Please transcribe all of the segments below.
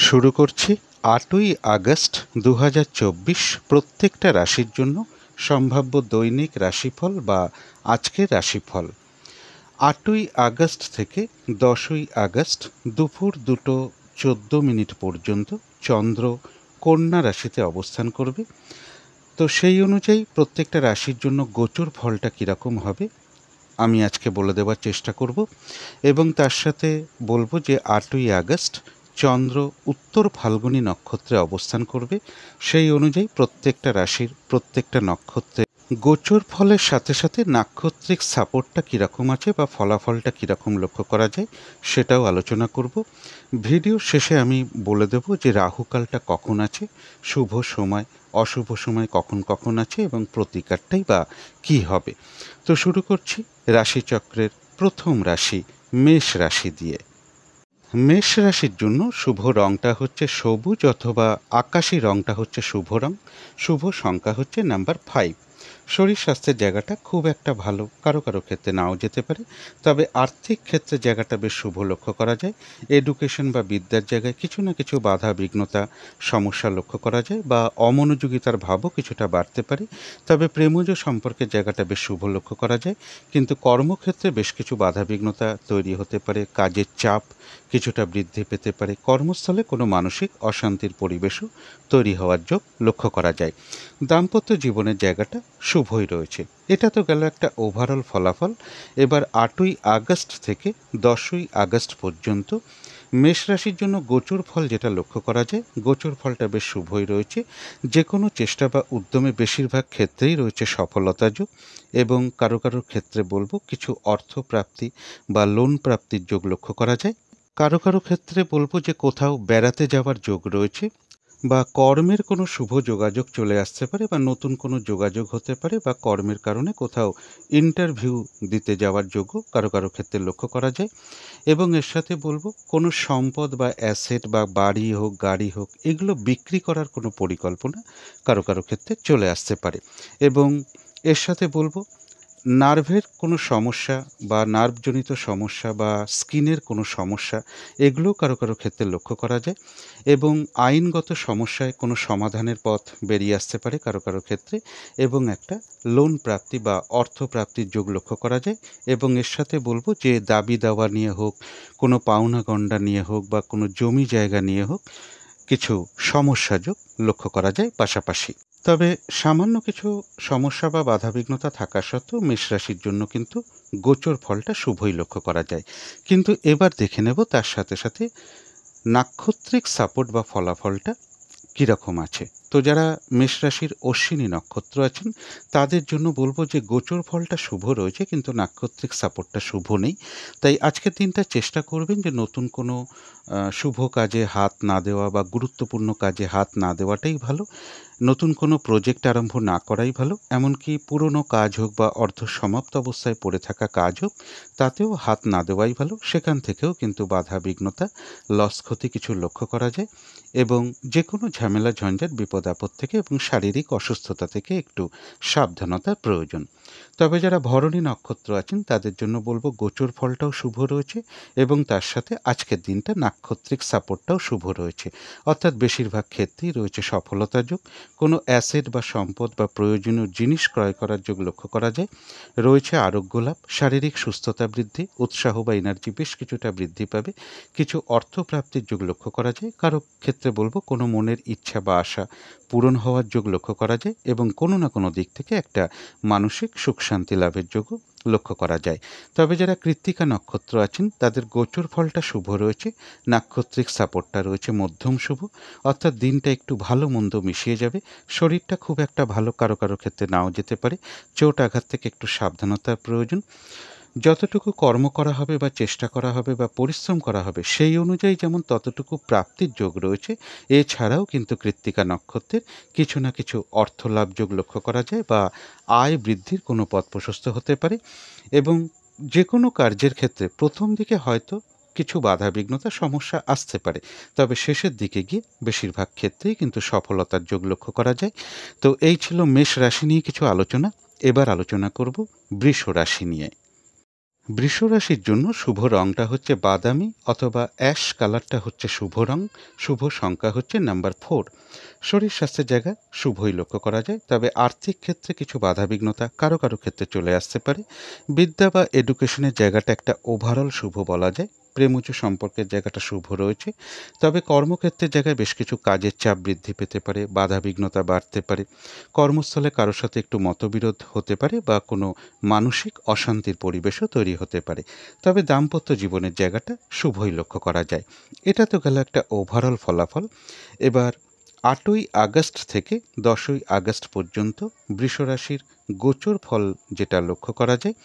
শুরু করছি ৮ই আগস্ট ২০২৪ প্রত্যেকটা রাশির জন্য সম্ভাব্য দৈনিক রাশিফল বা আজকের রাশিফল। ৮ই আগস্ট থেকে ১০ই আগস্ট দুপুর ২:১৪ পর্যন্ত চন্দ্র কন্যা রাশিতে অবস্থান করবে। তো সেই অনুযায়ী প্রত্যেকটা রাশির জন্য গোচর ফলটা কীরকম হবে আমি আজকে বলে দেওয়ার চেষ্টা করব, এবং তার সাথে বলবো যে ৮ই আগস্ট চন্দ্র উত্তর ফাল্গুনী নক্ষত্রে অবস্থান করবে। সেই অনুযায়ী প্রত্যেকটা রাশির প্রত্যেকটা নক্ষত্রে গোচর ফলের সাথে সাথে নাক্ষত্রিক সাপোর্টটা কীরকম আছে বা ফলাফলটা কীরকম লক্ষ্য করা যায় সেটাও আলোচনা করব। ভিডিও শেষে আমি বলে দেব যে রাহুকালটা কখন আছে, শুভ সময় অশুভ সময় কখন কখন আছে এবং প্রতিকারটাই বা কী হবে। তো শুরু করছি রাশিচক্রের প্রথম রাশি মেষ রাশি দিয়ে। মেষ রাশির জন্য শুভ রংটা হচ্ছে সবুজ অথবা আকাশি রংটা হচ্ছে শুভ রং। শুভ সংখ্যা হচ্ছে নাম্বার 5। শরীর স্বাস্থ্যের জায়গাটা খুব একটা ভালো, কারো কারো ক্ষেত্রে নাও যেতে পারে, তবে আর্থিক ক্ষেত্রে জায়গাটা বেশ শুভ লক্ষ্য করা যায়। এডুকেশন বা বিদ্যার জায়গায় কিছু না কিছু বাধা বিঘ্নতা সমস্যা লক্ষ্য করা যায়, বা অমনোযোগিতার ভাবও কিছুটা বাড়তে পারে। তবে প্রেমজ সম্পর্কের জায়গাটা বেশ শুভ লক্ষ্য করা যায়, কিন্তু কর্মক্ষেত্রে বেশ কিছু বাধা বিঘ্নতা তৈরি হতে পারে, কাজের চাপ কিছুটা বৃদ্ধি পেতে পারে, কর্মস্থলে কোনো মানসিক অশান্তির পরিবেশও তৈরি হওয়ার যোগ লক্ষ্য করা যায়। দাম্পত্য জীবনের জায়গাটা শুভই রয়েছে। এটা তো গেল একটা ওভারঅল ফলাফল। এবার ৮ই আগস্ট থেকে ১০ই আগস্ট পর্যন্ত মেষ রাশির জন্য গোচর ফল যেটা লক্ষ্য করা যায়, গোচর ফলটা বেশ শুভই রয়েছে। যে কোনো চেষ্টা বা উদ্যমে বেশিরভাগ ক্ষেত্রেই রয়েছে সফলতা যোগ, এবং কারো কারোর ক্ষেত্রে বলবো কিছু অর্থ প্রাপ্তি বা লোন প্রাপ্তির যোগ লক্ষ্য করা যায়। কারো কারো ক্ষেত্রে বলবো যে কোথাও বেড়াতে যাওয়ার যোগ রয়েছে, বা কর্মের কোনো শুভ যোগাযোগ চলে আসতে পারে, বা নতুন কোনো যোগাযোগ হতে পারে, বা কর্মের কারণে কোথাও ইন্টারভিউ দিতে যাওয়ার যোগও কারো কারো ক্ষেত্রে লক্ষ্য করা যায়। এবং এর সাথে বলবো কোনো সম্পদ বা অ্যাসেট বা বাড়ি হোক গাড়ি হোক এগুলো বিক্রি করার কোনো পরিকল্পনা কারো কারো ক্ষেত্রে চলে আসতে পারে। এবং এর সাথে বলবো নার্ভের কোনো সমস্যা বা নার্ভজনিত সমস্যা বা স্কিনের কোনো সমস্যা এগুলোও কারো কারো ক্ষেত্রে লক্ষ্য করা যায়। এবং আইনগত সমস্যায় কোনো সমাধানের পথ বেরিয়ে আসতে পারে কারো কারো ক্ষেত্রে, এবং একটা লোন প্রাপ্তি বা অর্থ প্রাপ্তির যোগ লক্ষ্য করা যায়। এবং এর সাথে বলবো যে দাবি দাওয়া নিয়ে হোক, কোনো পাওনা গণ্ডা নিয়ে হোক, বা কোনো জমি জায়গা নিয়ে হোক কিছু সমস্যা যোগ লক্ষ্য করা যায় পাশাপাশি। তবে সামান্য কিছু সমস্যা বা বাধাবিঘ্নতা থাকা সত্ত্বেও মেষ রাশির জন্য কিন্তু গোচর ফলটা শুভই লক্ষ্য করা যায়। কিন্তু এবার দেখে নেব তার সাথে সাথে নাক্ষত্রিক সাপোর্ট বা ফলাফলটা কীরকম আছে। তো যারা মেষ রাশির অশ্বিনী নক্ষত্র আছেন তাদের জন্য বলবো যে গোচর ফলটা শুভ রয়েছে, কিন্তু নাক্ষত্রিক সাপোর্টটা শুভ নেই। তাই আজকের দিনটা চেষ্টা করবেন যে নতুন কোনো শুভ কাজে হাত না দেওয়া বা গুরুত্বপূর্ণ কাজে হাত না দেওয়াটাই ভালো। নতুন কোনো প্রজেক্ট আরম্ভ না করাই ভালো। এমনকি পুরনো কাজ হোক বা অর্ধ সমাপ্ত অবস্থায় পড়ে থাকা কাজ হোক, তাতেও হাত না দেওয়াই ভালো। সেখান থেকেও কিন্তু বাধা বিঘ্নতা লস ক্ষতি কিছু লক্ষ্য করা যায়। এবং যে কোনো ঝামেলা ঝঞ্ঝাট বিপদ আপদ থেকে এবং শারীরিক অসুস্থতা থেকে একটু সাবধানতার প্রয়োজন। তবে যারা ভরণী নক্ষত্র আছেন তাদের জন্য বলবো গোচর ফলটাও শুভ রয়েছে, এবং তার সাথে আজকের দিনটা নাক্ষত্রিক সাপোর্টটাও শুভ রয়েছে। অর্থাৎ বেশিরভাগ ক্ষেত্রেই রয়েছে সফলতা যোগ। কোনো অ্যাসেট বা সম্পদ বা প্রয়োজনীয় জিনিস ক্রয় করার যোগ লক্ষ্য করা যায়। রয়েছে আরোগ্য লাভ, শারীরিক সুস্থতা বৃদ্ধি, উৎসাহ বা এনার্জি বেশ কিছুটা বৃদ্ধি পাবে। কিছু অর্থ প্রাপ্তির যোগ লক্ষ্য করা যায়। কারো ক্ষেত্রে বলবো কোনো মনের ইচ্ছা বা আশা পূরণ হওয়ার যোগ লক্ষ্য করা যায়, এবং কোনো না কোনো দিক থেকে একটা মানসিক সুখ শান্তি লাভের যোগও লক্ষ্য করা যায়। তবে যারা কৃত্তিকা নক্ষত্র আছেন তাদের গোচর ফলটা শুভ রয়েছে, নাক্ষত্রিক সাপোর্টটা রয়েছে মধ্যম শুভ। অর্থাৎ দিনটা একটু ভালো মন্দ মিশিয়ে যাবে। শরীরটা খুব একটা ভালো কারো কারো ক্ষেত্রে নাও যেতে পারে। চোট আঘাত থেকে একটু সাবধানতার প্রয়োজন। যতটুকু কর্ম করা হবে বা চেষ্টা করা হবে বা পরিশ্রম করা হবে সেই অনুযায়ী যেমন ততটুকু প্রাপ্তির যোগ রয়েছে, এছাড়াও কিন্তু কৃত্তিকা নক্ষত্রের কিছু না কিছু অর্থ লাভ যোগ লক্ষ্য করা যায়, বা আয় বৃদ্ধির কোনো পথ প্রশস্ত হতে পারে। এবং যে কোনো কার্যের ক্ষেত্রে প্রথম দিকে হয়তো কিছু বাধা বিঘ্নতা সমস্যা আসতে পারে, তবে শেষের দিকে গিয়ে বেশিরভাগ ক্ষেত্রেই কিন্তু সফলতার যোগ লক্ষ্য করা যায়। তো এই ছিল মেষ রাশি নিয়ে কিছু আলোচনা। এবার আলোচনা করব বৃষ রাশি নিয়ে। বৃষ রাশির জন্য শুভ রংটা হচ্ছে বাদামি অথবা অ্যাশ কালারটা হচ্ছে শুভ রং। শুভ সংখ্যা হচ্ছে নাম্বার 4। শরীর স্বাস্থ্যের জায়গা শুভই লক্ষ্য করা যায়, তবে আর্থিক ক্ষেত্রে কিছু বাধাবিঘ্নতা কারো কারো ক্ষেত্রে চলে আসতে পারে। বিদ্যা বা এডুকেশনের জায়গাটা একটা ওভারঅল শুভ বলা যায়। প্রেমজ সম্পর্কের জায়গাটা শুভ রয়েছে, তবে কর্মক্ষেত্রের জায়গায় বেশ কিছু কাজের চাপ বৃদ্ধি পেতে পারে, বাধাবিঘ্নতা বাড়তে পারে। কর্মস্থলে কারোর সাথে একটু মতবিরোধ হতে পারে বা কোনো মানসিক অশান্তির পরিবেশও তৈরি হতে পারে। তবে দাম্পত্য জীবনের জায়গাটা শুভই লক্ষ্য করা যায়। এটা তো গেল একটা ওভারঅল ফলাফল। এবার 8ই আগস্ট থেকে 10ই আগস্ট পর্যন্ত বৃষরাশির গোচর ফল যেটা লক্ষ্য করা যায়,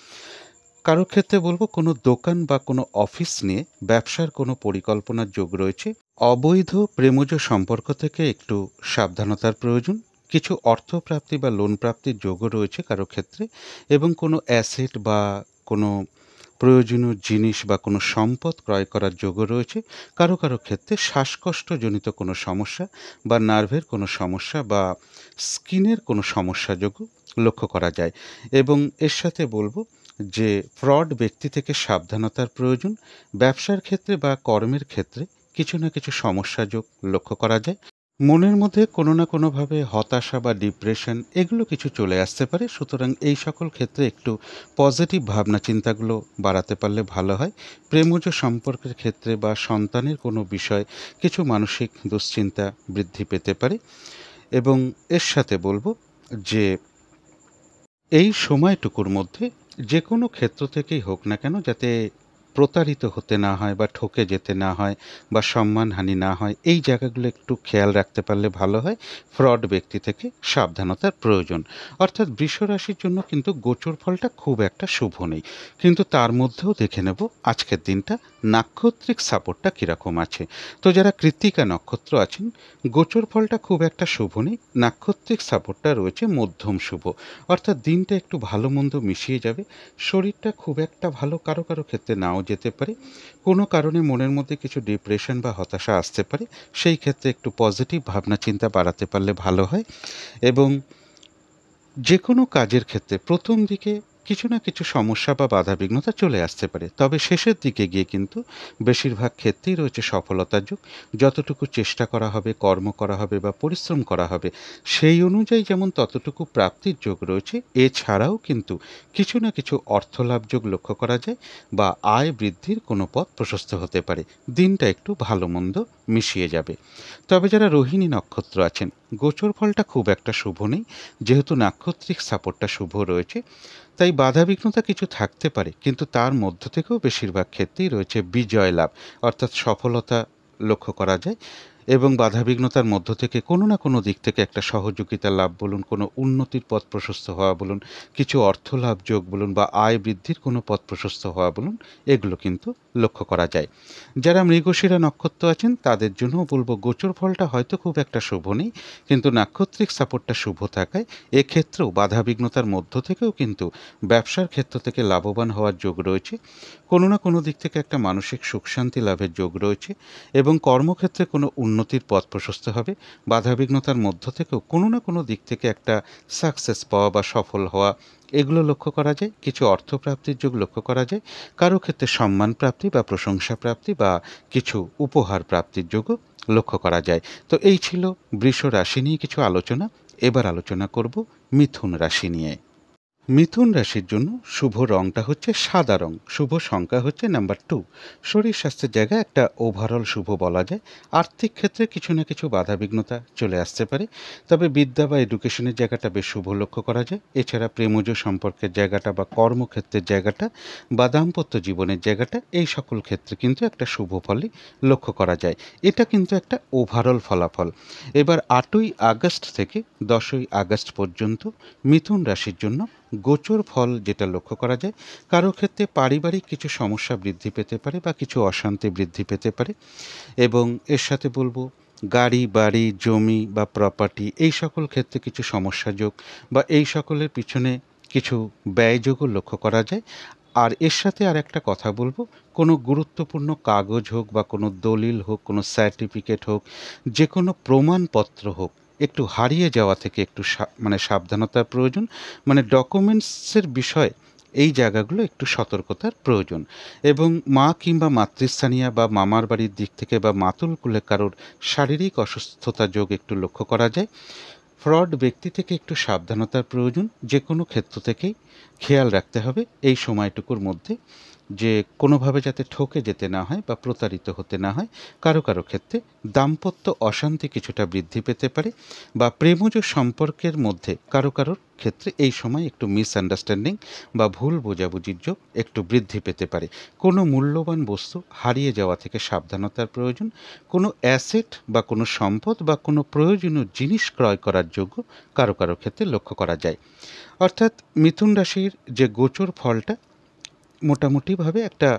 কারো ক্ষেত্রে বলবো কোনো দোকান বা কোনো অফিস নিয়ে ব্যবসার কোনো পরিকল্পনার যোগ রয়েছে। অবৈধ প্রেমজ সম্পর্ক থেকে একটু সাবধানতার প্রয়োজন। কিছু অর্থপ্রাপ্তি বা লোন প্রাপ্তির যোগও রয়েছে কারো ক্ষেত্রে, এবং কোনো অ্যাসেট বা কোনো প্রয়োজনীয় জিনিস বা কোনো সম্পদ ক্রয় করার যোগও রয়েছে। কারো কারো ক্ষেত্রে শ্বাসকষ্টজনিত কোনো সমস্যা বা নার্ভের কোনো সমস্যা বা স্কিনের কোনো সমস্যা যোগও লক্ষ্য করা যায়। এবং এর সাথে বলবো যে ফ্রড ব্যক্তি থেকে সাবধানতার প্রয়োজন। ব্যবসার ক্ষেত্রে বা কর্মের ক্ষেত্রে কিছু না কিছু সমস্যা যোগ লক্ষ্য করা যায়। মনের মধ্যে কোনো না কোনোভাবে হতাশা বা ডিপ্রেশন এগুলো কিছু চলে আসতে পারে, সুতরাং এই সকল ক্ষেত্রে একটু পজিটিভ ভাবনা চিন্তাগুলো বাড়াতে পারলে ভালো হয়। প্রেমজ সম্পর্কের ক্ষেত্রে বা সন্তানের কোনো বিষয় কিছু মানসিক দুশ্চিন্তা বৃদ্ধি পেতে পারে। এবং এর সাথে বলবো যে এই সময়টুকুর মধ্যে যে কোনো ক্ষেত্র থেকেই হোক না কেন, যাতে প্রতারিত হতে না হয় বা ঠকে যেতে না হয় বা সম্মানহানি না হয়, এই জায়গাগুলো একটু খেয়াল রাখতে পারলে ভালো হয়। ফ্রড ব্যক্তি থেকে সাবধানতার প্রয়োজন। অর্থাৎ বৃষ রাশির জন্য কিন্তু গোচর ফলটা খুব একটা শুভ নেই, কিন্তু তার মধ্যেও দেখে নেব আজকের দিনটা নাক্ষত্রিক সাপোর্টটা কীরকম আছে। তো যারা কৃত্তিকা নক্ষত্র আছেন, গোচর ফলটা খুব একটা শুভ নেই, নাক্ষত্রিক সাপোর্টটা রয়েছে মধ্যম শুভ। অর্থাৎ দিনটা একটু ভালো মন্দ মিশিয়ে যাবে। শরীরটা খুব একটা ভালো কারো কারো ক্ষেত্রে নাও যেতে পারে। কোনো কারণে মনের মধ্যে কিছু ডিপ্রেশন বা হতাশা আসতে পারে, সেই ক্ষেত্রে একটু পজিটিভ ভাবনা চিন্তা বাড়াতে পারলে ভালো হয়। এবং যে কোনো কাজের ক্ষেত্রে প্রথম দিকে কিছু না কিছু সমস্যা বা বাধাবিঘ্নতা চলে আসতে পারে, তবে শেষের দিকে গিয়ে কিন্তু বেশিরভাগ ক্ষেত্রেই রয়েছে সফলতার যোগ। যতটুকু চেষ্টা করা হবে, কর্ম করা হবে বা পরিশ্রম করা হবে, সেই অনুযায়ী যেমন ততটুকু প্রাপ্তির যোগ রয়েছে, এছাড়াও কিন্তু কিছু না কিছু অর্থলাভ যোগ লক্ষ্য করা যায় বা আয় বৃদ্ধির কোনো পথ প্রশস্ত হতে পারে। দিনটা একটু ভালো মন্দ মিশিয়ে যাবে। তবে যারা রোহিণী নক্ষত্র আছেন, গোচর ফলটা খুব একটা শুভ নেই। যেহেতু নাক্ষত্রিক সাপোর্টটা শুভ রয়েছে, তাই বাধাবিঘ্নতা কিছু থাকতে পারে, কিন্তু তার মধ্য থেকেও বেশিরভাগ ক্ষেত্রেই রয়েছে বিজয় লাভ, অর্থাৎ সফলতা লক্ষ্য করা যায়। এবং বাধাবিঘ্নতার মধ্য থেকে কোনো না কোনো দিক থেকে একটা সহযোগিতা লাভ বলুন, কোনো উন্নতির পথ প্রশস্ত হওয়া বলুন, কিছু অর্থ লাভ যোগ বলুন বা আয় বৃদ্ধির কোনো পথ প্রশস্ত হওয়া বলুন, এগুলো কিন্তু লক্ষ্য করা যায়। যারা মৃগশিরা নক্ষত্র আছেন তাদের জন্যও বলবো গোচর ফলটা হয়তো খুব একটা শুভ নেই, কিন্তু নাক্ষত্রিক সাপোর্টটা শুভ থাকায় এক্ষেত্রেও বাধাবিঘ্নতার মধ্য থেকেও কিন্তু ব্যবসার ক্ষেত্র থেকে লাভবান হওয়ার যোগ রয়েছে। কোনো না কোনো দিক থেকে একটা মানসিক সুখ শান্তি লাভের যোগ রয়েছে এবং কর্মক্ষেত্রে কোনো উন্নতির পথ প্রশস্ত হবে। বাধাবিঘ্নতার মধ্য থেকেও কোনো না কোনো দিক থেকে একটা সাকসেস পাওয়া বা সফল হওয়া, এগুলো লক্ষ্য করা যায়। কিছু অর্থপ্রাপ্তির যোগ লক্ষ্য করা যায়। কারো ক্ষেত্রে সম্মান প্রাপ্তি বা প্রশংসা প্রাপ্তি বা কিছু উপহার প্রাপ্তির যোগও লক্ষ্য করা যায়। তো এই ছিল বৃষ রাশি নিয়ে কিছু আলোচনা। এবার আলোচনা করব মিথুন রাশি নিয়ে। মিথুন রাশির জন্য শুভ রংটা হচ্ছে সাদা রং। শুভ সংখ্যা হচ্ছে নাম্বার 2। শরীর স্বাস্থ্যের জায়গায় একটা ওভারঅল শুভ বলা যায়। আর্থিক ক্ষেত্রে কিছু না কিছু বাধাবিঘ্নতা চলে আসতে পারে, তবে বিদ্যা বা এডুকেশনের জায়গাটা বেশ শুভ লক্ষ্য করা যায়। এছাড়া প্রেমজ সম্পর্কের জায়গাটা বা কর্মক্ষেত্রের জায়গাটা বা দাম্পত্য জীবনের জায়গাটা, এই সকল ক্ষেত্রে কিন্তু একটা শুভ ফলই লক্ষ্য করা যায়। এটা কিন্তু একটা ওভারঅল ফলাফল। এবার 8ই আগস্ট থেকে 10ই আগস্ট পর্যন্ত মিথুন রাশির জন্য গোচর ফল যেটা লক্ষ্য করা যায়, কারো ক্ষেত্রে পারিবারিক কিছু সমস্যা বৃদ্ধি পেতে পারে বা কিছু অশান্তি বৃদ্ধি পেতে পারে। এবং এর সাথে বলবো গাড়ি বাড়ি জমি বা প্রপার্টি এই সকল ক্ষেত্রে কিছু সমস্যা যোগ বা এই সকলের পিছনে কিছু ব্যয়যোগও লক্ষ্য করা যায়। আর এর সাথে আর একটা কথা বলবো, কোনো গুরুত্বপূর্ণ কাগজ হোক বা কোনো দলিল হোক, কোনো সার্টিফিকেট হোক, যে কোনো প্রমাণপত্র হোক, একটু হারিয়ে যাওয়া থেকে একটু মানে সাবধানতার প্রয়োজন। মানে ডকুমেন্টসের বিষয় এই জায়গাগুলো একটু সতর্কতার প্রয়োজন। এবং মা কিংবা মাতৃস্থানীয়া বা মামার বাড়ির দিক থেকে বা মাতুল কুলে কারোর শারীরিক অসুস্থতা যোগ একটু লক্ষ্য করা যায়। ফ্রড ব্যক্তি থেকে একটু সাবধানতার প্রয়োজন। যে কোনো ক্ষেত্র থেকেই খেয়াল রাখতে হবে এই সময়টুকুর মধ্যে যে কোনোভাবে যাতে ঠকে যেতে না হয় বা প্রতারিত হতে না হয়। কারো কারো ক্ষেত্রে দাম্পত্য অশান্তি কিছুটা বৃদ্ধি পেতে পারে, বা প্রেমজ সম্পর্কের মধ্যে কারো কারোর ক্ষেত্রে এই সময় একটু মিসআন্ডারস্ট্যান্ডিং বা ভুল বোঝাবুঝির যোগ একটু বৃদ্ধি পেতে পারে। কোনো মূল্যবান বস্তু হারিয়ে যাওয়া থেকে সাবধানতার প্রয়োজন। কোনো অ্যাসেট বা কোনো সম্পদ বা কোনো প্রয়োজনীয় জিনিস ক্রয় করার যোগ্য কারো কারো ক্ষেত্রে লক্ষ্য করা যায়। অর্থাৎ মিথুন রাশির যে গোচর ফলটা মোটামুটিভাবে একটা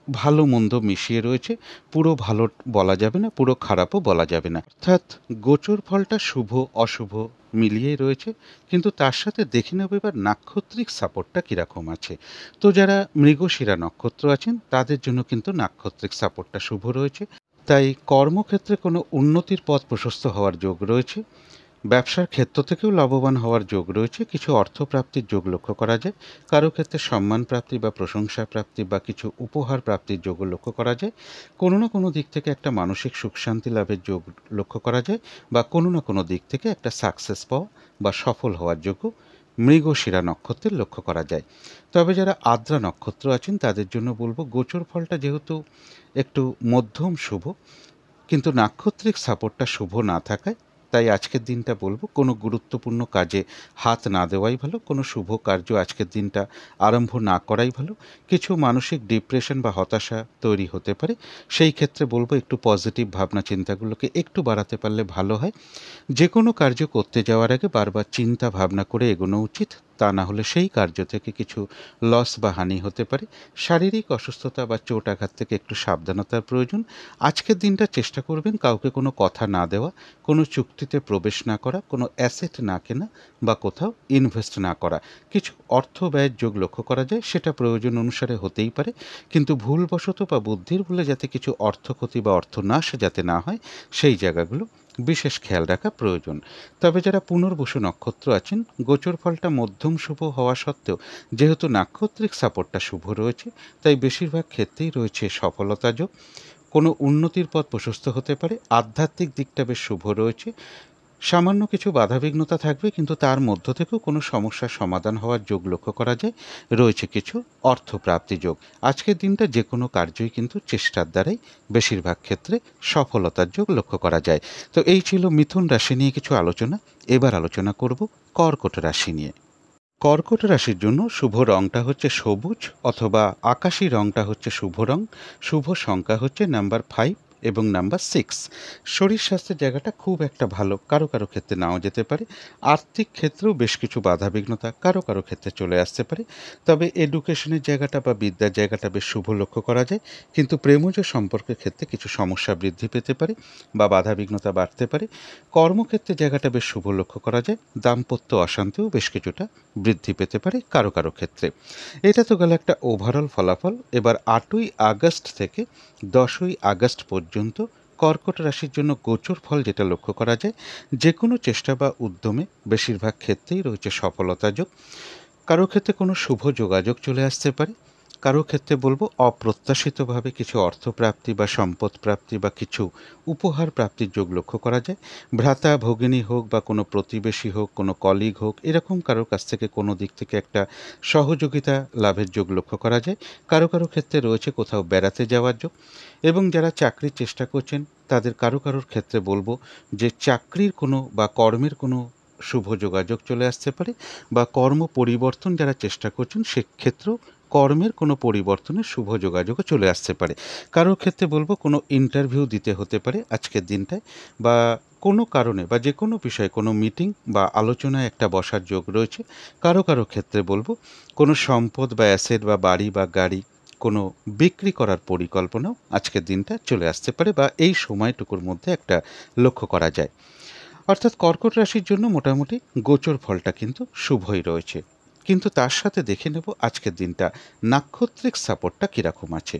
ভালো মন্দ মিশিয়ে রয়েছে। পুরো ভালো বলা যাবে না, পুরো খারাপও বলা যাবে না। অর্থাৎ গোচর ফলটা শুভ অশুভ মিলিয়েই রয়েছে। কিন্তু তার সাথে দেখে নেব এবার নাক্ষত্রিক সাপোর্টটা কীরকম আছে। তো যারা মৃগশিরা নক্ষত্র আছেন তাদের জন্য কিন্তু নাক্ষত্রিক সাপোর্টটা শুভ রয়েছে। তাই কর্মক্ষেত্রে কোনো উন্নতির পথ প্রশস্ত হওয়ার যোগ রয়েছে। ব্যবসার ক্ষেত্র থেকেও লাভবান হওয়ার যোগ রয়েছে। কিছু অর্থপ্রাপ্তির যোগ লক্ষ্য করা যায়। কারো ক্ষেত্রে সম্মান প্রাপ্তি বা প্রশংসা প্রাপ্তি বা কিছু উপহার প্রাপ্তির যোগও লক্ষ্য করা যায়। কোনো না কোনো দিক থেকে একটা মানসিক সুখ শান্তি লাভের যোগ লক্ষ্য করা যায়, বা কোনো না কোনো দিক থেকে একটা সাকসেস পাওয়া বা সফল হওয়ার যোগও মৃগশিরা নক্ষত্রের লক্ষ্য করা যায়। তবে যারা আদ্রা নক্ষত্র আছেন তাদের জন্য বলবো গোচর ফলটা যেহেতু একটু মধ্যম শুভ, কিন্তু নাক্ষত্রিক সাপোর্টটা শুভ না থাকায় তাই আজকের দিনটা বলবো কোনো গুরুত্বপূর্ণ কাজে হাত না দেওয়াই ভালো। কোনো শুভ কার্য আজকের দিনটা আরম্ভ না করাই ভালো। কিছু মানসিক ডিপ্রেশন বা হতাশা তৈরি হতে পারে। সেই ক্ষেত্রে বলবো একটু পজিটিভ ভাবনা চিন্তাগুলোকে একটু বাড়াতে পারলে ভালো হয়। যে কোনো কার্য করতে যাওয়ার আগে বারবার চিন্তা ভাবনা করে এগোনো উচিত। তা না হলে সেই কার্য থেকে কিছু লস বা হানি হতে পারে। শারীরিক অসুস্থতা বা চোট আঘাত থেকে একটু সাবধানতার প্রয়োজন। আজকের দিনটা চেষ্টা করবেন কাউকে কোনো কথা না দেওয়া, কোনো চুক্তিতে প্রবেশ না করা, কোনো অ্যাসেট না কেনা বা কোথাও ইনভেস্ট না করা। কিছু অর্থ ব্যয়ের যোগ লক্ষ্য করা যায়, সেটা প্রয়োজন অনুসারে হতেই পারে, কিন্তু ভুলবশত বা বুদ্ধির ভুলে যাতে কিছু অর্থক্ষতি বা অর্থনাশ যাতে না হয় সেই জায়গাগুলো বিশেষ খেয়াল রাখা প্রয়োজন। তবে যারা পুনর্বসু নক্ষত্র আছেন, গোচর ফলটা মধ্যম শুভ হওয়া সত্ত্বেও যেহেতু নাক্ষত্রিক সাপোর্টটা শুভ রয়েছে, তাই বেশিরভাগ ক্ষেত্রেই রয়েছে সফলতা যোগ। কোনো উন্নতির পথ প্রশস্ত হতে পারে। আধ্যাত্মিক দিকটা বেশ শুভ রয়েছে। সামান্য কিছু বাধাবিঘ্নতা থাকবে, কিন্তু তার মধ্য থেকেও কোনো সমস্যার সমাধান হওয়ার যোগ লক্ষ্য করা যায়। রয়েছে কিছু অর্থপ্রাপ্তি যোগ। আজকের দিনটা যে কোনো কার্যই কিন্তু চেষ্টার দ্বারাই বেশিরভাগ ক্ষেত্রে সফলতার যোগ লক্ষ্য করা যায়। তো এই ছিল মিথুন রাশি নিয়ে কিছু আলোচনা। এবার আলোচনা করব কর্কট রাশি নিয়ে। কর্কট রাশির জন্য শুভ রংটা হচ্ছে সবুজ অথবা আকাশি রংটা হচ্ছে শুভ রং। শুভ সংখ্যা হচ্ছে নাম্বার 5 এবং নাম্বার 6। শরীর স্বাস্থ্যের জায়গাটা খুব একটা ভালো, কারো কারো ক্ষেত্রে নাও যেতে পারে। আর্থিক ক্ষেত্রেও বেশ কিছু বাধাবিঘ্নতা কারো কারো ক্ষেত্রে চলে আসতে পারে। তবে এডুকেশনের জায়গাটা বা বিদ্যার জায়গাটা বেশ শুভ লক্ষ্য করা যায়। কিন্তু প্রেমজ সম্পর্কের ক্ষেত্রে কিছু সমস্যা বৃদ্ধি পেতে পারে বা বাধাবিঘ্নতা বাড়তে পারে। কর্মক্ষেত্রে জায়গাটা বেশ শুভ লক্ষ্য করা যায়। দাম্পত্য অশান্তিও বেশ কিছুটা বৃদ্ধি পেতে পারে কারো কারো ক্ষেত্রে। এটা তো গেল একটা ওভারঅল ফলাফল। এবার 8ই আগস্ট থেকে 10ই আগস্ট পর্যন্ত কর্কট রাশির জন্য গোচর ফল যেটা লক্ষ্য করা যায়, যে কোনো চেষ্টা বা উদ্যমে বেশিরভাগ ক্ষেত্রেই রয়েছে সফলতা যোগ। কারো ক্ষেত্রে কোনো শুভ যোগাযোগ চলে আসতে পারে। কারো ক্ষেত্রে বলবো অপ্রত্যাশিতভাবে কিছু অর্থপ্রাপ্তি বা সম্পদ প্রাপ্তি বা কিছু উপহার প্রাপ্তির যোগ লক্ষ্য করা যায়। ভ্রাতা ভগিনী হোক বা কোনো প্রতিবেশী হোক, কোনো কলিগ হোক, এরকম কারোর কাছ থেকে কোনো দিক থেকে একটা সহযোগিতা লাভের যোগ লক্ষ্য করা যায়। কারো কারো ক্ষেত্রে রয়েছে কোথাও বেড়াতে যাওয়ার যোগ। এবং যারা চাকরির চেষ্টা করছেন তাদের কারো কারোর ক্ষেত্রে বলবো যে চাকরির কোনো বা কর্মের কোনো শুভ যোগাযোগ চলে আসতে পারে, বা কর্ম পরিবর্তন যারা চেষ্টা করছেন সেক্ষেত্রেও কর্মের কোনো পরিবর্তনের শুভ যোগাযোগও চলে আসতে পারে। কারোর ক্ষেত্রে বলবো কোনো ইন্টারভিউ দিতে হতে পারে আজকের দিনটায়, বা কোনো কারণে বা যে কোনো বিষয়ে কোনো মিটিং বা আলোচনায় একটা বসার যোগ রয়েছে। কারো কারো ক্ষেত্রে বলবো কোনো সম্পদ বা অ্যাসেট বা বাড়ি বা গাড়ি কোনো বিক্রি করার পরিকল্পনাও আজকের দিনটা চলে আসতে পারে, বা এই সময়টুকুর মধ্যে একটা লক্ষ্য করা যায়। অর্থাৎ কর্কট রাশির জন্য মোটামুটি গোচর ফলটা কিন্তু শুভই রয়েছে। কিন্তু তার সাথে দেখে নেব আজকের দিনটা নাক্ষত্রিক সাপোর্টটা কীরকম আছে।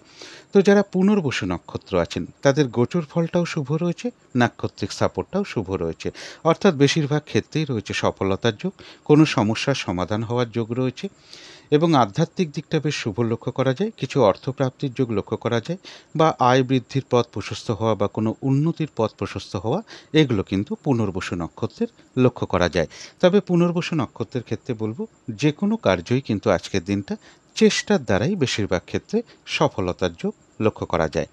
তো যারা পুনর্বসু নক্ষত্র আছেন তাদের গোচর ফলটাও শুভ রয়েছে, নাক্ষত্রিক সাপোর্টটাও শুভ রয়েছে। অর্থাৎ বেশিরভাগ ক্ষেত্রেই রয়েছে সফলতার যোগ। কোনো সমস্যার সমাধান হওয়ার যোগ রয়েছে। এবং আধ্যাত্মিক দিকটা বেশ শুভ লক্ষ্য করা যায়। কিছু অর্থপ্রাপ্তির যোগ লক্ষ্য করা যায়, বা আয় বৃদ্ধির পথ প্রশস্ত হওয়া বা কোনো উন্নতির পথ প্রশস্ত হওয়া, এগুলো কিন্তু পুনর্বসু নক্ষত্রের লক্ষ্য করা যায়। তবে পুনর্বসু নক্ষত্রের ক্ষেত্রে বলবো, যে কোনো কার্যই কিন্তু আজকের দিনটা চেষ্টার দ্বারাই বেশিরভাগ ক্ষেত্রে সফলতার যোগ লক্ষ্য করা যায়।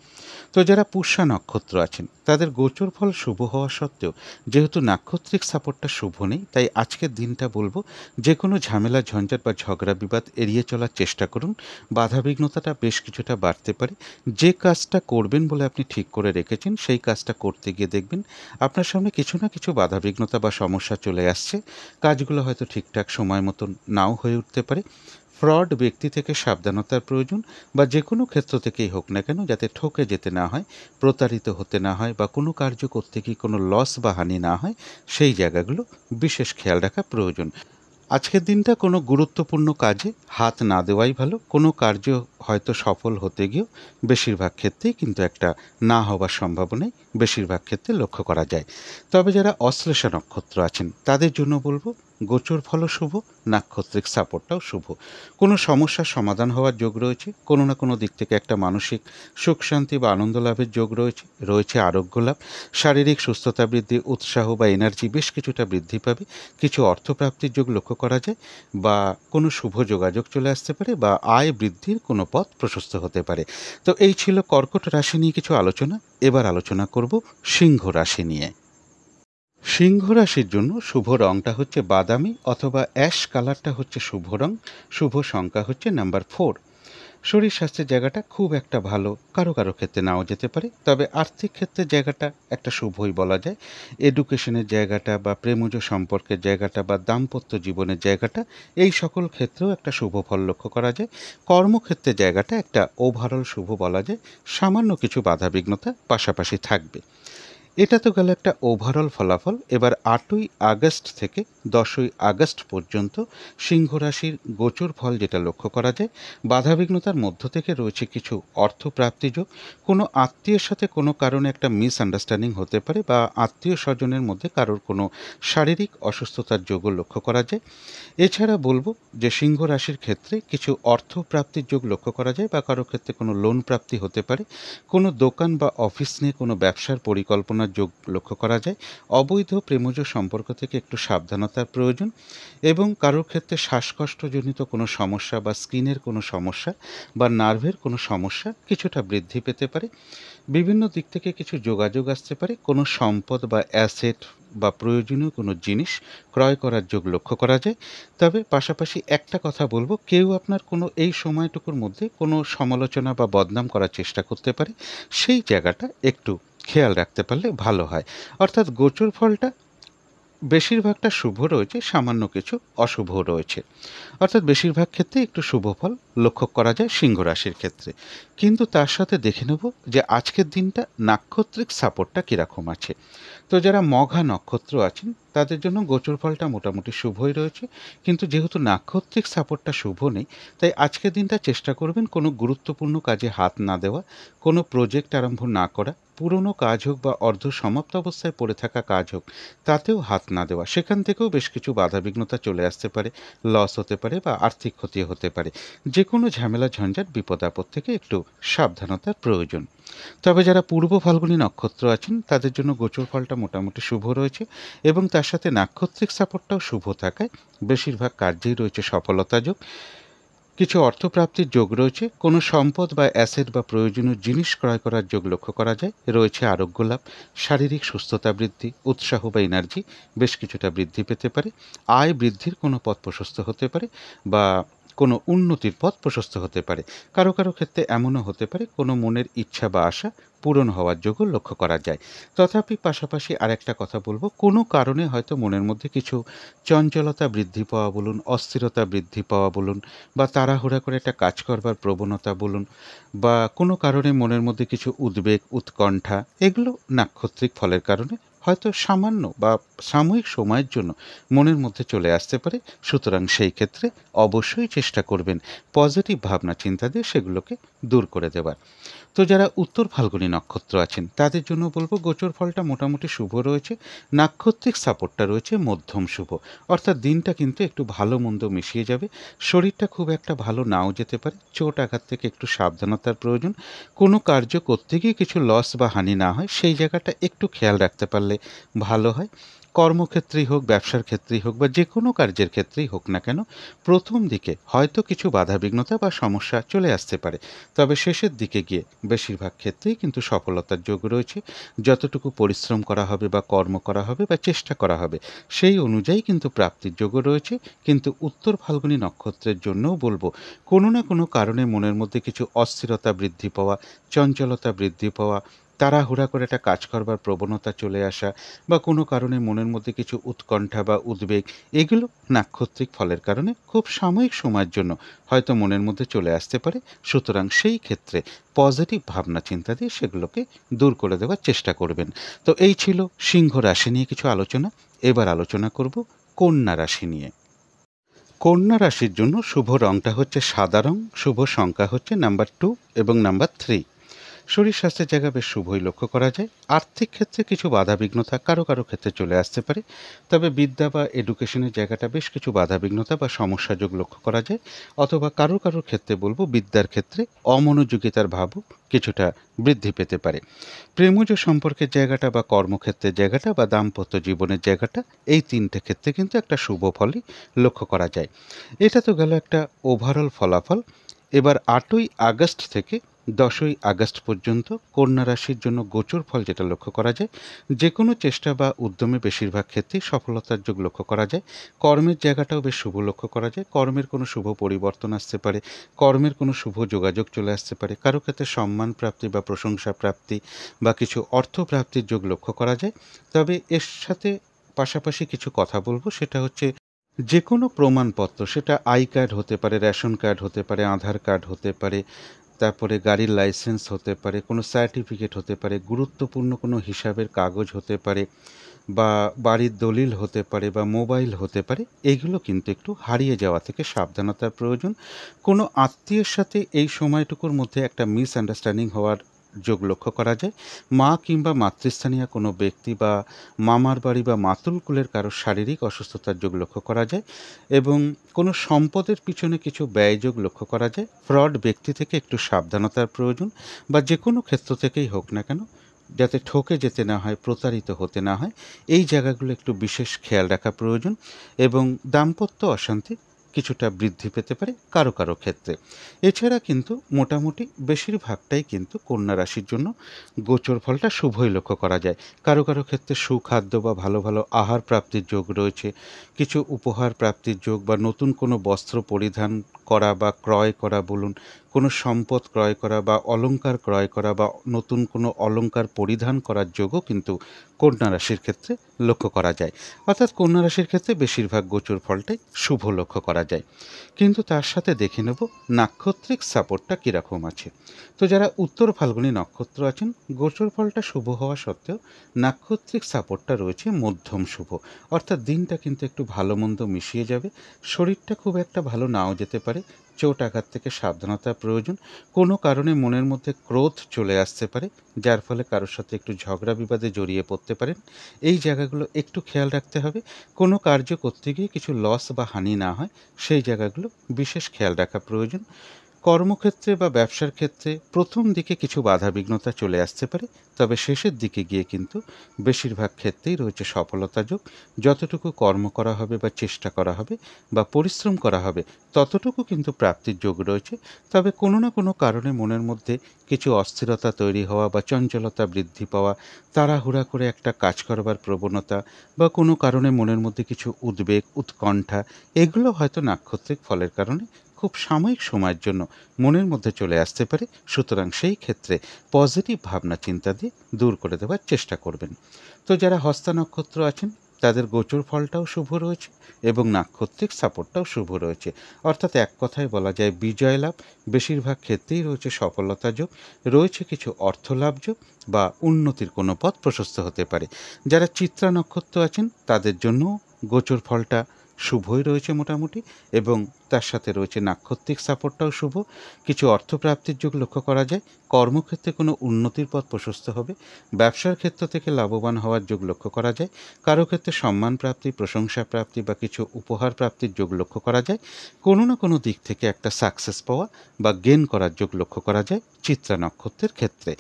তো যারা পুষ্যা নক্ষত্র আছেন তাদের গোচর ফল শুভ হওয়া সত্ত্বেও যেহেতু নাক্ষত্রিক সাপোর্টটা শুভ নেই, তাই আজকের দিনটা বলবো যে কোনো ঝামেলা ঝঞ্ঝাট বা ঝগড়া বিবাদ এড়িয়ে চলার চেষ্টা করুন। বাধাবিঘ্নতাটা বেশ কিছুটা বাড়তে পারে। যে কাজটা করবেন বলে আপনি ঠিক করে রেখেছেন সেই কাজটা করতে গিয়ে দেখবেন আপনার সামনে কিছু না কিছু বাধাবিঘ্নতা বা সমস্যা চলে আসছে। কাজগুলো হয়তো ঠিকঠাক সময় মতন নাও হয়ে উঠতে পারে। ফ্রড ব্যক্তি থেকে সাবধানতার প্রয়োজন, বা যে কোনো ক্ষেত্র থেকেই হোক না কেন, যাতে ঠকে যেতে না হয়, প্রতারিত হতে না হয়, বা কোনো কার্য করতে গিয়ে কোনো লস বা হানি না হয়, সেই জায়গাগুলো বিশেষ খেয়াল রাখা প্রয়োজন। আজকের দিনটা কোনো গুরুত্বপূর্ণ কাজে হাত না দেওয়াই ভালো। কোনো কার্য হয়তো সফল হতে গিয়েও বেশিরভাগ ক্ষেত্রেই কিন্তু একটা না হওয়ার সম্ভাবনাই বেশিরভাগ ক্ষেত্রে লক্ষ্য করা যায়। তবে যারা অশ্লেষা নক্ষত্র আছেন তাদের জন্য বলবো, গোচর ফলও শুভ, নাক্ষত্রিক সাপোর্টটাও শুভ। কোনো সমস্যার সমাধান হওয়ার যোগ রয়েছে, কোনো না কোনো দিক থেকে একটা মানসিক সুখ শান্তি বা আনন্দ লাভের যোগ রয়েছে। রয়েছে আরোগ্য লাভ, শারীরিক সুস্থতা বৃদ্ধি, উৎসাহ বা এনার্জি বেশ কিছুটা বৃদ্ধি পাবে। কিছু অর্থপ্রাপ্তির যোগ লক্ষ্য করা যায়, বা কোনো শুভ যোগাযোগ চলে আসতে পারে, বা আয় বৃদ্ধির কোনো পথ প্রশস্ত হতে পারে। তো এই ছিল কর্কট রাশি নিয়ে কিছু আলোচনা। এবার আলোচনা করব সিংহ রাশি নিয়ে। সিংহ রাশির জন্য শুভ রংটা হচ্ছে বাদামি অথবা অ্যাশ কালারটা হচ্ছে শুভ রং। শুভ সংখ্যা হচ্ছে নাম্বার 4। শরীর স্বাস্থ্যের জায়গাটা খুব একটা ভালো, কারো কারো ক্ষেত্রে নাও যেতে পারে, তবে আর্থিক ক্ষেত্রের জায়গাটা একটা শুভই বলা যায়। এডুকেশনের জায়গাটা বা প্রেমজ সম্পর্কের জায়গাটা বা দাম্পত্য জীবনের জায়গাটা, এই সকল ক্ষেত্রেও একটা শুভ ফল লক্ষ্য করা যায়। কর্মক্ষেত্রের জায়গাটা একটা ওভারঅল শুভ বলা যায়। সামান্য কিছু বাধাবিঘ্নতা পাশাপাশি থাকবে। এটা তো গেল একটা ওভারঅল ফলাফল। এবার 8ই আগস্ট থেকে 10ই আগস্ট পর্যন্ত সিংহ রাশির গোচর ফল যেটা লক্ষ্য করা যায়, বাধাবিঘ্নতার মধ্য থেকে রয়েছে কিছু অর্থপ্রাপ্তি যোগ। কোনো আত্মীয়ের সাথে কোনো কারণে একটা মিসআন্ডারস্ট্যান্ডিং হতে পারে, বা আত্মীয় স্বজনের মধ্যে কারোর কোনো শারীরিক অসুস্থতার যোগও লক্ষ্য করা যায়। এছাড়া বলবো যে সিংহ রাশির ক্ষেত্রে কিছু অর্থপ্রাপ্তির যোগ লক্ষ্য করা যায়, বা কারো ক্ষেত্রে কোনো লোন প্রাপ্তি হতে পারে। কোনো দোকান বা অফিস নিয়ে কোনো ব্যবসার পরিকল্পনার যোগ লক্ষ্য করা যায়। অবৈধ প্রেমজ সম্পর্ক থেকে একটু সাবধানতার প্রয়োজন, এবং কারোর ক্ষেত্রে শ্বাসকষ্টজনিত কোনো সমস্যা বা স্কিনের কোনো সমস্যা বা নার্ভের কোনো সমস্যা কিছুটা বৃদ্ধি পেতে পারে। বিভিন্ন দিক থেকে কিছু যোগাযোগ আসতে পারে। কোনো সম্পদ বা অ্যাসেট বা প্রয়োজনীয় কোনো জিনিস ক্রয় করার যোগ লক্ষ্য করা যায়। তবে পাশাপাশি একটা কথা বলবো, কেউ আপনার কোনো এই সময়টুকুর মধ্যে কোনো সমালোচনা বা বদনাম করার চেষ্টা করতে পারে, সেই জায়গাটা একটু খেয়াল রাখতে পারলে ভালো হয়। অর্থাৎ গোচর ফলটা বেশিরভাগটা শুভ রয়েছে, সামান্য কিছু অশুভ রয়েছে। অর্থাৎ বেশিরভাগ ক্ষেত্রে একটু শুভ ফল লক্ষ্য করা যায় সিংহ রাশির ক্ষেত্রে। কিন্তু তার সাথে দেখে নেব যে আজকের দিনটা নাক্ষত্রিক সাপোর্টটা কীরকম আছে। তো যারা মঘা নক্ষত্র আছেন তাদের জন্য গোচর ফলটা মোটামুটি শুভই রয়েছে, কিন্তু যেহেতু নাক্ষত্রিক সাপোর্টটা শুভ নেই, তাই আজকের দিনটা চেষ্টা করবেন কোনো গুরুত্বপূর্ণ কাজে হাত না দেওয়া, কোনো প্রজেক্ট আরম্ভ না করা, পুরনো কাজ হোক বা অর্ধ সমাপ্ত অবস্থায় পড়ে থাকা কাজ হোক, তাতেও হাত না দেওয়া। সেখান থেকেও বেশ কিছু বাধাবিঘ্নতা চলে আসতে পারে, লস হতে পারে বা আর্থিক ক্ষতি হতে পারে। যে কোনো ঝামেলা ঝঞ্ঝাট বিপদ আপদ থেকে একটু সাবধানতার প্রয়োজন। তবে যারা পূর্ব ফাল্গুনী নক্ষত্র আছেন তাদের জন্য গোচর ফলটা মোটামুটি শুভ রয়েছে, এবং তার সাথে নাক্ষত্রিক সাপোর্টটাও শুভ থাকায় বেশিরভাগ কার্যেই রয়েছে সফলতা যোগ। কিছু অর্থপ্রাপ্তির যোগ রয়েছে। কোনো সম্পদ বা অ্যাসেট বা প্রয়োজনীয় জিনিস ক্রয় করার যোগ লক্ষ্য করা যায়। রয়েছে আরোগ্য লাভ, শারীরিক সুস্থতা বৃদ্ধি, উৎসাহ বা এনার্জি বেশ কিছুটা বৃদ্ধি পেতে পারে। আয় বৃদ্ধির কোনো পথ প্রশস্ত হতে পারে, বা কোনো উন্নতির পথ প্রশস্ত হতে পারে। কারো কারো ক্ষেত্রে এমনও হতে পারে কোনো মনের ইচ্ছা বা আশা পূরণ হওয়ার যোগও লক্ষ্য করা যায়। তথাপি পাশাপাশি আরেকটা কথা বলবো, কোনো কারণে হয়তো মনের মধ্যে কিছু চঞ্চলতা বৃদ্ধি পাওয়া বলুন, অস্থিরতা বৃদ্ধি পাওয়া বলুন, বা তাড়াহুড়া করে একটা কাজ করবার প্রবণতা বলুন, বা কোনো কারণে মনের মধ্যে কিছু উদ্বেগ উৎকণ্ঠা, এগুলো নাক্ষত্রিক ফলের কারণে হয়তো সামান্য বা সাময়িক সময়ের জন্য মনের মধ্যে চলে আসতে পারে। সুতরাং সেই ক্ষেত্রে অবশ্যই চেষ্টা করবেন পজিটিভ ভাবনা চিন্তা দিয়ে সেগুলোকে দূর করে দেবার। তো যারা উত্তর ফাল্গুনী নক্ষত্র আছেন তাদের জন্য বলবো গোচর ফলটা মোটামুটি শুভ রয়েছে। নাক্ষত্রিক সাপোর্টটা রয়েছে মধ্যম শুভ, অর্থাৎ দিনটা কিন্তু একটু ভালো মন্দ মিশিয়ে যাবে। শরীরটা খুব একটা ভালো নাও যেতে পারে, চোট আঘাত থেকে একটু সাবধানতার প্রয়োজন। কোনো কার্য করতে গিয়ে কিছু লস বা হানি না হয় সেই জায়গাটা একটু খেয়াল রাখতে পারলে ভালো হয়। কর্মক্ষেত্রেই হোক, ব্যবসার ক্ষেত্রেই হোক, বা যে কোনো কার্যের ক্ষেত্রেই হোক না কেন, প্রথম দিকে হয়তো কিছু বাধাবিঘ্নতা বা সমস্যা চলে আসতে পারে, তবে শেষের দিকে গিয়ে বেশিরভাগ ক্ষেত্রেই কিন্তু সফলতার যোগ রয়েছে। যতটুকু পরিশ্রম করা হবে বা কর্ম করা হবে বা চেষ্টা করা হবে সেই অনুযায়ী কিন্তু প্রাপ্তির যোগও রয়েছে। কিন্তু উত্তর ফাল্গুনী নক্ষত্রের জন্যও বলবো কোনো না কোনো কারণে মনের মধ্যে কিছু অস্থিরতা বৃদ্ধি পাওয়া, চঞ্চলতা বৃদ্ধি পাওয়া, তাড়াহুড়া করে একটা কাজ করবার প্রবণতা চলে আসা, বা কোনো কারণে মনের মধ্যে কিছু উৎকণ্ঠা বা উদ্বেগ, এগুলো নাক্ষত্রিক ফলের কারণে খুব সাময়িক সময়ের জন্য হয়তো মনের মধ্যে চলে আসতে পারে। সুতরাং সেই ক্ষেত্রে পজিটিভ ভাবনা চিন্তা দিয়ে সেগুলোকে দূর করে দেওয়ার চেষ্টা করবেন। তো এই ছিল সিংহ রাশি নিয়ে কিছু আলোচনা। এবার আলোচনা করব কন্যা রাশি নিয়ে। কন্যা রাশির জন্য শুভ রংটা হচ্ছে সাদা রং, শুভ সংখ্যা হচ্ছে নাম্বার 2 এবং নাম্বার 3। শরীর স্বাস্থ্যের জায়গা বেশ শুভই লক্ষ্য করা যায়। আর্থিক ক্ষেত্রে কিছু বাধাবিঘ্নতা কারো কারো ক্ষেত্রে চলে আসতে পারে, তবে বিদ্যা বা এডুকেশনের জায়গাটা বেশ কিছু বাধাবিঘ্নতা বা সমস্যাযোগ লক্ষ্য করা যায়। অথবা কারো কারো ক্ষেত্রে বলবো বিদ্যার ক্ষেত্রে অমনোযোগিতার ভাবও কিছুটা বৃদ্ধি পেতে পারে। প্রেমজ সম্পর্কের জায়গাটা বা কর্মক্ষেত্রের জায়গাটা বা দাম্পত্য জীবনের জায়গাটা, এই তিনটে ক্ষেত্রে কিন্তু একটা শুভ ফলই লক্ষ্য করা যায়। এটা তো গেল একটা ওভারঅল ফলাফল। এবার 8ই আগস্ট থেকে 10ই আগস্ট পর্যন্ত কন্যা রাশির জন্য গোচর ফল যেটা লক্ষ্য করা যায়, যে কোনো চেষ্টা বা উদ্যমে বেশিরভাগ ক্ষেত্রেই সফলতার যোগ লক্ষ্য করা যায়। কর্মের জায়গাটাও বেশ শুভ লক্ষ্য করা যায়। কর্মের কোনো শুভ পরিবর্তন আসতে পারে, কর্মের কোনো শুভ যোগাযোগ চলে আসতে পারে, কারো ক্ষেত্রে সম্মান প্রাপ্তি বা প্রশংসা প্রাপ্তি বা কিছু অর্থ প্রাপ্তির যোগ লক্ষ্য করা যায়। তবে এর সাথে পাশাপাশি কিছু কথা বলবো, সেটা হচ্ছে যে কোনো প্রমাণপত্র, সেটা আই কার্ড হতে পারে, রেশন কার্ড হতে পারে, আধার কার্ড হতে পারে, তারপরে গাড়ির লাইসেন্স হতে পারে, কোনো সার্টিফিকেট হতে পারে, গুরুত্বপূর্ণ কোনো হিসাবের কাগজ হতে পারে, বা বাড়ির দলিল হতে পারে, বা মোবাইল হতে পারে, এগুলো কিন্তু একটু হারিয়ে যাওয়া থেকে সাবধানতার প্রয়োজন। কোনো আত্মীয়ের সাথে এই সময়টুকুর মধ্যে একটা মিসআন্ডারস্ট্যান্ডিং হওয়ার যোগ লক্ষ্য করা যায়। মা কিংবা মাতৃস্থানীয় কোনো ব্যক্তি বা মামার বাড়ি বা মাতুল কুলের কারো শারীরিক অসুস্থতার যোগ লক্ষ্য করা যায়। এবং কোনো সম্পদের পিছনে কিছু ব্যয়যোগ লক্ষ্য করা যায়। ফ্রড ব্যক্তি থেকে একটু সাবধানতার প্রয়োজন, বা যে কোনো ক্ষেত্র থেকেই হোক না কেন যাতে ঠকে যেতে না হয়, প্রতারিত হতে না হয়, এই জায়গাগুলো একটু বিশেষ খেয়াল রাখা প্রয়োজন। এবং দাম্পত্য অশান্তি কিছুটা বৃদ্ধি পেতে পারে কারো কারো ক্ষেত্রে। এছাড়া কিন্তু মোটামুটি বেশিরভাগটাই কিন্তু কন্যা রাশির জন্য গোচর ফলটা শুভই লক্ষ্য করা যায়। কারো কারো ক্ষেত্রে সুখাদ্য বা ভালো ভালো আহার প্রাপ্তির যোগ রয়েছে, কিছু উপহার প্রাপ্তির যোগ, বা নতুন কোনো বস্ত্র পরিধান করা বা ক্রয় করা বলুন, কোনো সম্পদ ক্রয় করা বা অলংকার ক্রয় করা, বা নতুন কোনো অলংকার পরিধান করার যোগও কিন্তু কন্যা রাশির ক্ষেত্রে লক্ষ্য করা যায়। অর্থাৎ কন্যা রাশির ক্ষেত্রে বেশিরভাগ গোচর ফলটাই শুভ লক্ষ্য করা যায়। কিন্তু তার সাথে দেখে নেব নাক্ষত্রিক সাপোর্টটা কীরকম আছে। তো যারা উত্তর ফাল্গুনী নক্ষত্র আছেন, গোচর ফলটা শুভ হওয়া সত্ত্বেও নাক্ষত্রিক সাপোর্টটা রয়েছে মধ্যম শুভ, অর্থাৎ দিনটা কিন্তু একটু ভালো মন্দ মিশিয়ে যাবে। শরীরটা খুব একটা ভালো নাও যেতে পারে, চোট আঘাত থেকে সাবধানতা প্রয়োজন। কোনো কারণে মনের মধ্যে ক্রোধ চলে আসতে পারে, যার ফলে কারোর সাথে একটু ঝগড়া বিবাদে জড়িয়ে পড়তে পারেন। এই জায়গাগুলো একটু খেয়াল রাখতে হবে। কোনো কার্য করতে গিয়ে কিছু লস বা হানি না হয় সেই জায়গাগুলো বিশেষ খেয়াল রাখা প্রয়োজন। কর্মক্ষেত্রে বা ব্যবসার ক্ষেত্রে প্রথম দিকে কিছু বাধাবিঘ্নতা চলে আসতে পারে, তবে শেষের দিকে গিয়ে কিন্তু বেশিরভাগ ক্ষেত্রেই রয়েছে সফলতা যোগ। যতটুকু কর্ম করা হবে বা চেষ্টা করা হবে বা পরিশ্রম করা হবে ততটুকু কিন্তু প্রাপ্তির যোগ রয়েছে। তবে কোনো না কোনো কারণে মনের মধ্যে কিছু অস্থিরতা তৈরি হওয়া বা চঞ্চলতা বৃদ্ধি পাওয়া, তাড়াহুড়া করে একটা কাজ করবার প্রবণতা, বা কোনো কারণে মনের মধ্যে কিছু উদ্বেগ, উৎকণ্ঠা, এগুলো হয়তো নাক্ষত্রিক ফলের কারণে খুব সাময়িক সময়ের জন্য মনের মধ্যে চলে আসতে পারে। সুতরাং সেই ক্ষেত্রে পজিটিভ ভাবনা চিন্তা দিয়ে দূর করে দেওয়ার চেষ্টা করবেন। তো যারা হস্তা নক্ষত্র আছেন তাদের গোচর ফলটাও শুভ রয়েছে এবং নাক্ষত্রিক সাপোর্টটাও শুভ রয়েছে। অর্থাৎ এক কথায় বলা যায় বিজয় লাভ, বেশিরভাগ ক্ষেত্রেই রয়েছে সফলতা যোগ, রয়েছে কিছু অর্থ লাভ যোগ, বা উন্নতির কোনো পথ প্রশস্ত হতে পারে। যারা চিত্রা নক্ষত্র আছেন তাদের জন্য গোচর ফলটা শুভই রয়েছে মোটামুটি, এবং তার সাথে রয়েছে নাক্ষত্রিক সাপোর্টটাও শুভ। কিছু অর্থপ্রাপ্তির যোগ লক্ষ্য করা যায়। কর্মক্ষেত্রে কোনো উন্নতির পথ প্রশস্ত হবে। ব্যবসার ক্ষেত্র থেকে লাভবান হওয়ার যোগ লক্ষ্য করা যায়। কারো ক্ষেত্রে সম্মান প্রাপ্তি, প্রশংসা প্রাপ্তি বা কিছু উপহার প্রাপ্তির যোগ লক্ষ্য করা যায়। কোনো না কোনো দিক থেকে একটা সাকসেস পাওয়া বা গেন করার যোগ লক্ষ্য করা যায় চিত্রা নক্ষত্রের ক্ষেত্রে।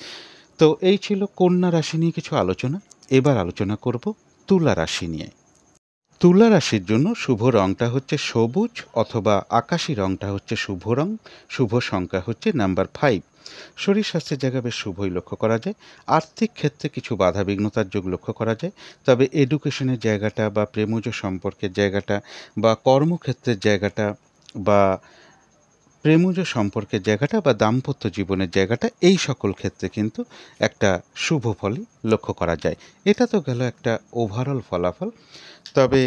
তো এই ছিল কন্যা রাশি নিয়ে কিছু আলোচনা। এবার আলোচনা করব তুলা রাশি নিয়ে। তুলা রাশির জন্য শুভ রংটা হচ্ছে সবুজ অথবা আকাশি রংটা হচ্ছে শুভ রং। শুভ সংখ্যা হচ্ছে নাম্বার 5। শরীর স্বাস্থ্যের জায়গা বেশ শুভই লক্ষ্য করা যায়। আর্থিক ক্ষেত্রে কিছু বাধা বিঘ্নতার যোগ লক্ষ্য করা যায়। তবে এডুকেশনের জায়গাটা বা প্রেমজ সম্পর্কের জায়গাটা বা কর্মক্ষেত্রের জায়গাটা বা প্রেমজ সম্পর্কের জায়গাটা বা দাম্পত্য জীবনের জায়গাটা, এই সকল ক্ষেত্রে কিন্তু একটা শুভ ফলই লক্ষ্য করা যায়। এটা তো গেল একটা ওভারঅল ফলাফল। তবে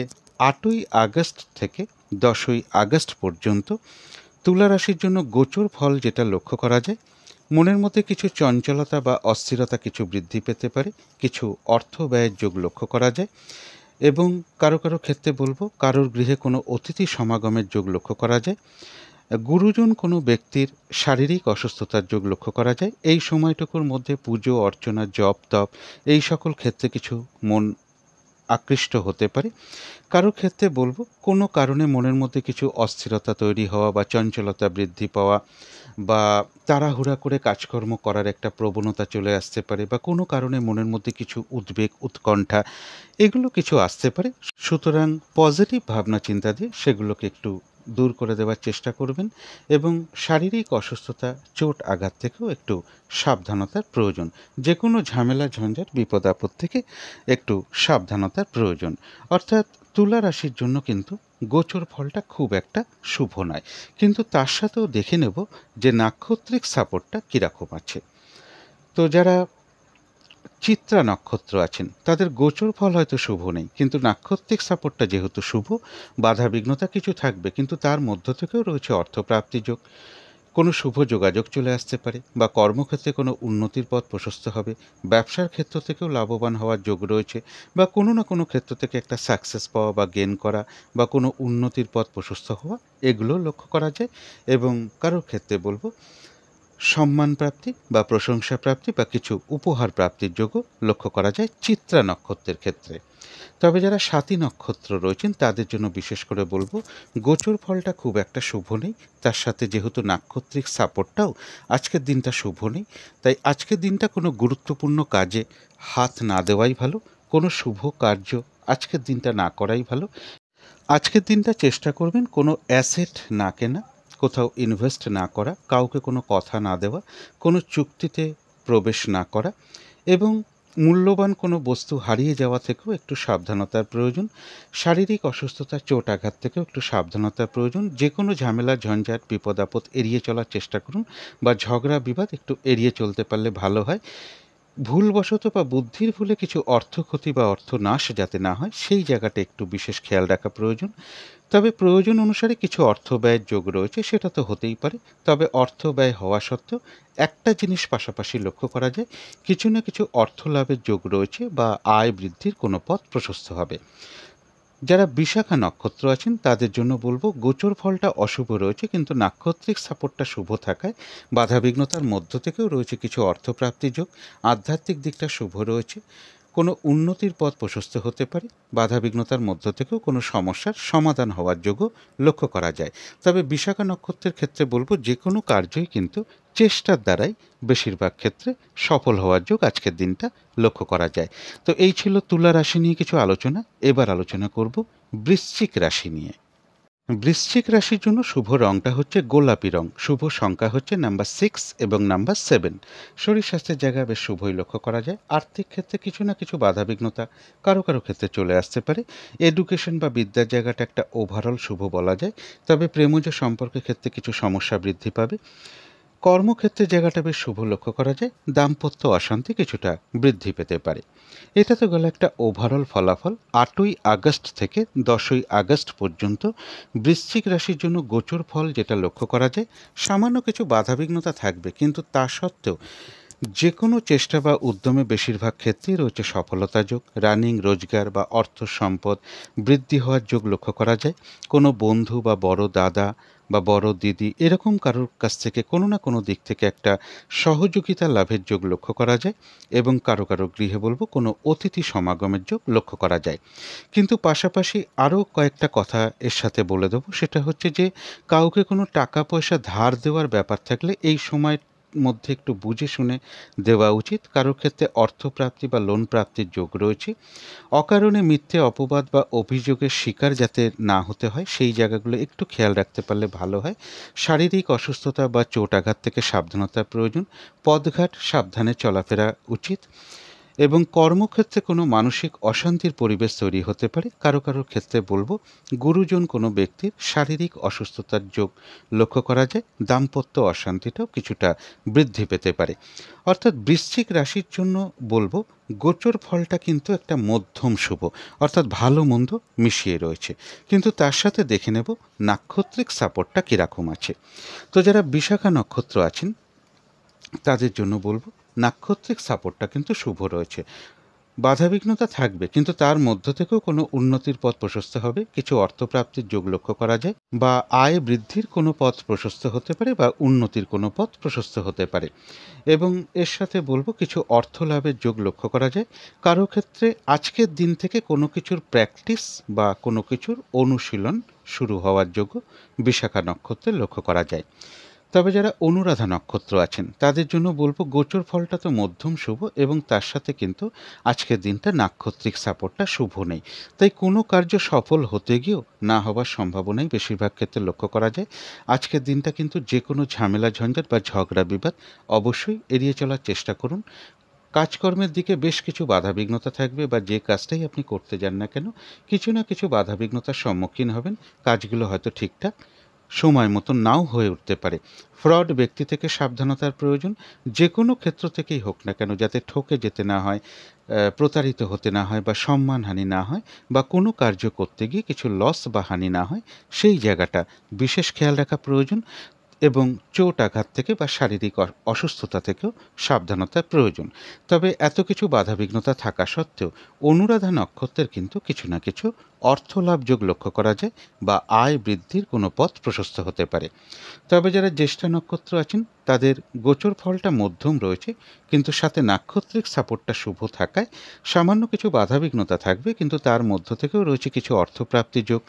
8ই আগস্ট থেকে 10ই আগস্ট পর্যন্ত তুলা রাশির জন্য গোচর ফল যেটা লক্ষ্য করা যায়, মনের মধ্যে কিছু চঞ্চলতা বা অস্থিরতা কিছু বৃদ্ধি পেতে পারে। কিছু অর্থ ব্যয়ের যোগ লক্ষ্য করা যায়, এবং কারো কারো ক্ষেত্রে বলবো কারোর গৃহে কোনো অতিথি সমাগমের যোগ লক্ষ্য করা যায়। গুরুজন কোনো ব্যক্তির শারীরিক অসুস্থতার যোগ লক্ষ্য করা যায়। এই সময়টুকুর মধ্যে পুজো অর্চনা, জপ তপ এই সকল ক্ষেত্রে কিছু মন আকৃষ্ট হতে পারে। কারো ক্ষেত্রে বলবো কোনো কারণে মনের মধ্যে কিছু অস্থিরতা তৈরি হওয়া বা চঞ্চলতা বৃদ্ধি পাওয়া বা তাড়াহুড়া করে কাজকর্ম করার একটা প্রবণতা চলে আসতে পারে, বা কোনো কারণে মনের মধ্যে কিছু উদ্বেগ, উৎকণ্ঠা এগুলো কিছু আসতে পারে। সুতরাং পজিটিভ ভাবনা চিন্তা দিয়ে সেগুলোকে একটু দূর করে দেওয়ার চেষ্টা করবেন, এবং শারীরিক অসুস্থতা, চোট আঘাত থেকেও একটু সাবধানতার প্রয়োজন। যে কোনো ঝামেলা, ঝঞ্ঝাট, বিপদ আপদ থেকে একটু সাবধানতার প্রয়োজন। অর্থাৎ তুলা রাশির জন্য কিন্তু গোচর ফলটা খুব একটা শুভ নয়, কিন্তু তার সাথেও দেখে নেব যে নাক্ষত্রিক সাপোর্টটা কীরকম আছে। তো যারা চিত্রা নক্ষত্র আছেন তাদের গোচর ফল হয়তো শুভ নেই, কিন্তু নাক্ষত্রিক সাপোর্টটা যেহেতু শুভ, বাধা বিঘ্নতা কিছু থাকবে, কিন্তু তার মধ্য থেকেও রয়েছে অর্থপ্রাপ্তি যোগ। কোনো শুভ যোগাযোগ চলে আসতে পারে, বা কর্মক্ষেত্রে কোনো উন্নতির পথ প্রশস্ত হবে। ব্যবসার ক্ষেত্র থেকেও লাভবান হওয়ার যোগ রয়েছে, বা কোনো না কোনো ক্ষেত্র থেকে একটা সাকসেস পাওয়া বা গেন করা বা কোনো উন্নতির পথ প্রশস্ত হওয়া, এগুলো লক্ষ্য করা যায়। এবং কারোর ক্ষেত্রে বলবো সম্মান প্রাপ্তি বা প্রশংসা প্রাপ্তি বা কিছু উপহার প্রাপ্তির যোগও লক্ষ্য করা যায় চিত্রা নক্ষত্রের ক্ষেত্রে। তবে যারা স্বাতী নক্ষত্র রয়েছেন তাদের জন্য বিশেষ করে বলবো গোচর ফলটা খুব একটা শুভ নেই। তার সাথে যেহেতু নাক্ষত্রিক সাপোর্টটাও আজকের দিনটা শুভ নেই, তাই আজকের দিনটা কোনো গুরুত্বপূর্ণ কাজে হাত না দেওয়াই ভালো। কোনো শুভ কার্য আজকের দিনটা না করাই ভালো। আজকের দিনটা চেষ্টা করবেন কোনো অ্যাসেট না কেনা, কোথাও ইনভেস্ট না করা, কাউকে কোনো কথা না দেওয়া, কোনো চুক্তিতে প্রবেশ না করা, এবং মূল্যবান কোনো বস্তু হারিয়ে যাওয়া থেকেও একটু সাবধানতার প্রয়োজন। শারীরিক অসুস্থতা, চোট আঘাত থেকেও একটু সাবধানতার প্রয়োজন। যে কোনো ঝামেলা, ঝঞ্ঝাট, বিপদ আপদ এড়িয়ে চলার চেষ্টা করুন, বা ঝগড়া বিবাদ একটু এড়িয়ে চলতে পারলে ভালো হয়। ভুলবশত বা বুদ্ধির ভুলে কিছু অর্থ ক্ষতি বা অর্থ নাশ যাতে না হয়, সেই জায়গাটা একটু বিশেষ খেয়াল রাখা প্রয়োজন। তবে প্রয়োজন অনুসারে কিছু অর্থ ব্যয়ের যোগ রয়েছে, সেটা তো হতেই পারে। তবে অর্থ ব্যয় হওয়া সত্ত্বেও একটা জিনিস পাশাপাশি লক্ষ্য করা যায়, কিছু না কিছু অর্থ লাভের যোগ রয়েছে বা আয় বৃদ্ধির কোনো পথ প্রশস্ত হবে। যারা বিশাখা নক্ষত্র আছেন তাদের জন্য বলবো গোচর ফলটা অশুভ রয়েছে, কিন্তু নাক্ষত্রিক সাপোর্টটা শুভ থাকায় বাধাবিঘ্নতার মধ্য থেকেও রয়েছে কিছু অর্থপ্রাপ্তি যোগ। আধ্যাত্মিক দিকটা শুভ রয়েছে, কোনো উন্নতির পথ প্রশস্ত হতে পারে। বাধাবিঘ্নতার মধ্য থেকেও কোনো সমস্যার সমাধান হওয়ার যোগও লক্ষ্য করা যায়। তবে বিশাখা নক্ষত্রের ক্ষেত্রে বলবো যে কোনো কার্যই কিন্তু চেষ্টার দ্বারাই বেশিরভাগ ক্ষেত্রে সফল হওয়ার যোগ আজকের দিনটা লক্ষ্য করা যায়। তো এই ছিল তুলা রাশি নিয়ে কিছু আলোচনা। এবার আলোচনা করব বৃশ্চিক রাশি নিয়ে। বৃশ্চিক রাশির জন্য শুভ রংটা হচ্ছে গোলাপি রং। শুভ সংখ্যা হচ্ছে নাম্বার 6 এবং নাম্বার 7। শরীর স্বাস্থ্যের জায়গায় বেশ শুভই লক্ষ্য করা যায়। আর্থিক ক্ষেত্রে কিছু না কিছু বাধাবিঘ্নতা কারো কারো ক্ষেত্রে চলে আসতে পারে। এডুকেশন বা বিদ্যার জায়গাটা একটা ওভারঅল শুভ বলা যায়। তবে প্রেমজ সম্পর্কের ক্ষেত্রে কিছু সমস্যা বৃদ্ধি পাবে। কর্মক্ষেত্রে জায়গাটা বেশ শুভ লক্ষ্য করা যায়। দাম্পত্য অশান্তি কিছুটা বৃদ্ধি পেতে পারে। এটা তো গেল একটা ওভারঅল ফলাফল। 8ই আগস্ট থেকে 10ই আগস্ট পর্যন্ত বৃশ্চিক রাশির জন্য গোচর ফল যেটা লক্ষ্য করা যায়, সামান্য কিছু বাধাবিঘ্নতা থাকবে, কিন্তু তা সত্ত্বেও যে কোনো চেষ্টা বা উদ্যমে বেশিরভাগ ক্ষেত্রেই রয়েছে সফলতা যোগ, রানিং, রোজগার বা অর্থ সম্পদ বৃদ্ধি হওয়ার যোগ লক্ষ্য করা যায়। কোনো বন্ধু বা বড় দাদা বা বড় দিদি এরকম কারোর কাছ থেকে কোনো না কোনো দিক থেকে একটা সহযোগিতা লাভের যোগ লক্ষ্য করা যায়, এবং কারো কারো গৃহে বলবো কোনো অতিথি সমাগমের যোগ লক্ষ্য করা যায়। কিন্তু পাশাপাশি আরও কয়েকটা কথা এর সাথে বলে দেবো, সেটা হচ্ছে যে কাউকে কোনো টাকা পয়সা ধার দেওয়ার ব্যাপার থাকলে এই সময় মধ্যে একটু বুঝে শুনে দেওয়া উচিত। কারোর ক্ষেত্রে অর্থপ্রাপ্তি বা লোন প্রাপ্তির যোগ রয়েছে। অকারণে মিথ্যে অপবাদ বা অভিযোগের শিকার যাতে না হতে হয় সেই জায়গাগুলো একটু খেয়াল রাখতে পারলে ভালো হয়। শারীরিক অসুস্থতা বা চোট আঘাত থেকে সাবধানতার প্রয়োজন। পথঘাট সাবধানে চলাফেরা উচিত, এবং কর্মক্ষেত্রে কোনো মানসিক অশান্তির পরিবেশ তৈরি হতে পারে। কারো কারোর ক্ষেত্রে বলবো গুরুজন কোনো ব্যক্তির শারীরিক অসুস্থতার যোগ লক্ষ্য করা যায়। দাম্পত্য অশান্তিটাও কিছুটা বৃদ্ধি পেতে পারে। অর্থাৎ বৃশ্চিক রাশির জন্য বলবো গোচর ফলটা কিন্তু একটা মধ্যম শুভ, অর্থাৎ ভালো মন্দ মিশিয়ে রয়েছে। কিন্তু তার সাথে দেখে নেব নাক্ষত্রিক সাপোর্টটা কীরকম আছে। তো যারা বিশাখা নক্ষত্র আছেন তাদের জন্য বলবো নাক্ষত্রিক সাপোর্টটা কিন্তু শুভ রয়েছে। বাধাবিঘ্নতা থাকবে, কিন্তু তার মধ্য থেকেও কোনো উন্নতির পথ প্রশস্ত হবে। কিছু অর্থপ্রাপ্তির যোগ লক্ষ্য করা যায়, বা আয় বৃদ্ধির কোনো পথ প্রশস্ত হতে পারে, বা উন্নতির কোনো পথ প্রশস্ত হতে পারে। এবং এর সাথে বলবো কিছু অর্থ লাভের যোগ লক্ষ্য করা যায়। কারো ক্ষেত্রে আজকের দিন থেকে কোনো কিছুর প্র্যাকটিস বা কোনো কিছুর অনুশীলন শুরু হওয়ার যোগ বিশাখা নক্ষত্রে লক্ষ্য করা যায়। তবে যারা অনুরাধা নক্ষত্র আছেন তাদের জন্য বলবো গোচর ফলটা তো মধ্যম শুভ, এবং তার সাথে কিন্তু আজকের দিনটা নাক্ষত্রিক সাপোর্টটা শুভ নেই। তাই কোনো কার্য সফল হতে গিয়েও না হওয়ার সম্ভাবনাই বেশিরভাগ ক্ষেত্রে লক্ষ্য করা যায়। আজকের দিনটা কিন্তু যে কোনো ঝামেলা ঝঞ্ঝাট বা ঝগড়া বিবাদ অবশ্যই এড়িয়ে চলার চেষ্টা করুন। কাজকর্মের দিকে বেশ কিছু বাধাবিঘ্নতা থাকবে, বা যে কাজটাই আপনি করতে যান না কেন কিছু না কিছু বাধাবিঘ্নতার সম্মুখীন হবেন। কাজগুলো হয়তো ঠিকঠাক সময় মতো নাও হয়ে উঠতে পারে। ফ্রড ব্যক্তি থেকে সাবধানতার প্রয়োজন। যে কোনো ক্ষেত্র থেকেই হোক না কেন যাতে ঠকে যেতে না হয়, প্রতারিত হতে না হয়, বা সম্মানহানি না হয়, বা কোনো কার্য করতে গিয়ে কিছু লস বা হানি না হয় সেই জায়গাটা বিশেষ খেয়াল রাখা প্রয়োজন। এবং চোট আঘাত থেকে বা শারীরিক অসুস্থতা থেকেও সাবধানতার প্রয়োজন। তবে এত কিছু বাধাবিঘ্নতা থাকা সত্ত্বেও অনুরাধা নক্ষত্রের কিন্তু কিছু না কিছু অর্থলাভ যোগ লক্ষ্য করা যায়, বা আয় বৃদ্ধির কোনো পথ প্রশস্ত হতে পারে। তবে যারা জ্যেষ্ঠা নক্ষত্র আছেন তাদের গোচর ফলটা মধ্যম রয়েছে, কিন্তু সাথে নাক্ষত্রিক সাপোর্টটা শুভ থাকায় সামান্য কিছু বাধাবিঘ্নতা থাকবে, কিন্তু তার মধ্য থেকেও রয়েছে কিছু অর্থপ্রাপ্তি যোগ,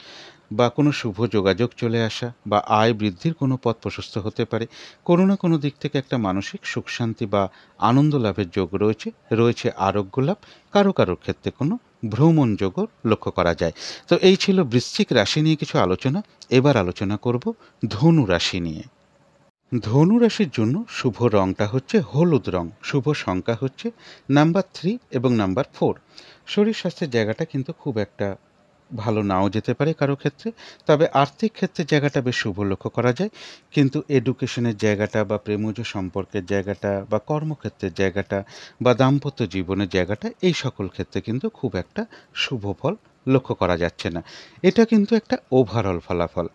বা কোনো শুভ যোগাযোগ চলে আসা, বা আয় বৃদ্ধির কোনো পথ প্রশস্ত হতে পারে। কোনো না কোনো দিক থেকে একটা মানসিক সুখ শান্তি বা আনন্দ লাভের যোগ রয়েছে। রয়েছে আরোগ্য লাভ, কারো কারোর ক্ষেত্রে কোনো ভ্রমণ যোগও লক্ষ্য করা যায়। তো এই ছিল বৃশ্চিক রাশি নিয়ে কিছু আলোচনা। এবার আলোচনা করব ধনু রাশি নিয়ে। ধনু রাশির জন্য শুভ রংটা হচ্ছে হলুদ রং, শুভ সংখ্যা হচ্ছে নাম্বার 3 এবং নাম্বার 4। শরীর স্বাস্থ্যের জায়গাটা কিন্তু খুব একটা ভালো নাও যেতে পারে কারো ক্ষেত্রে, তবে আর্থিক ক্ষেত্রে জায়গাটা বেশ শুভ লক্ষ্য করা যায়। কিন্তু এডুকেশনের জায়গাটা, বা প্রেমজ সম্পর্কের জায়গাটা, বা কর্মক্ষেত্রের জায়গাটা, বা দাম্পত্য জীবনের জায়গাটা, এই সকল ক্ষেত্রে কিন্তু খুব একটা শুভ ফল লক্ষ্য করা যাচ্ছে না। এটা কিন্তু একটা ওভারঅল ফলাফল।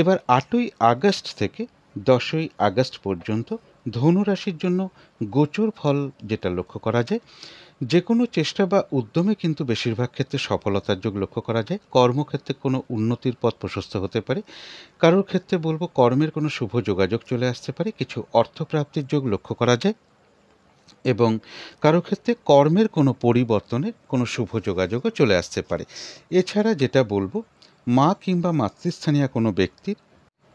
এবার 8ই আগস্ট থেকে 10ই আগস্ট পর্যন্ত ধনু রাশির জন্য গোচর ফল যেটা লক্ষ্য করা যায়, যে কোনো চেষ্টা বা উদ্যমে কিন্তু বেশিরভাগ ক্ষেত্রে সফলতার যোগ লক্ষ্য করা যায়। কর্মক্ষেত্রে কোনো উন্নতির পথ প্রশস্ত হতে পারে। কারোর ক্ষেত্রে বলবো কর্মের কোনো শুভ যোগাযোগ চলে আসতে পারে। কিছু অর্থপ্রাপ্তির যোগ লক্ষ্য করা যায়, এবং কারো ক্ষেত্রে কর্মের কোনো পরিবর্তনের কোনো শুভ যোগাযোগও চলে আসতে পারে। এছাড়া যেটা বলবো মা কিংবা মাতৃস্থানীয় কোনো ব্যক্তির,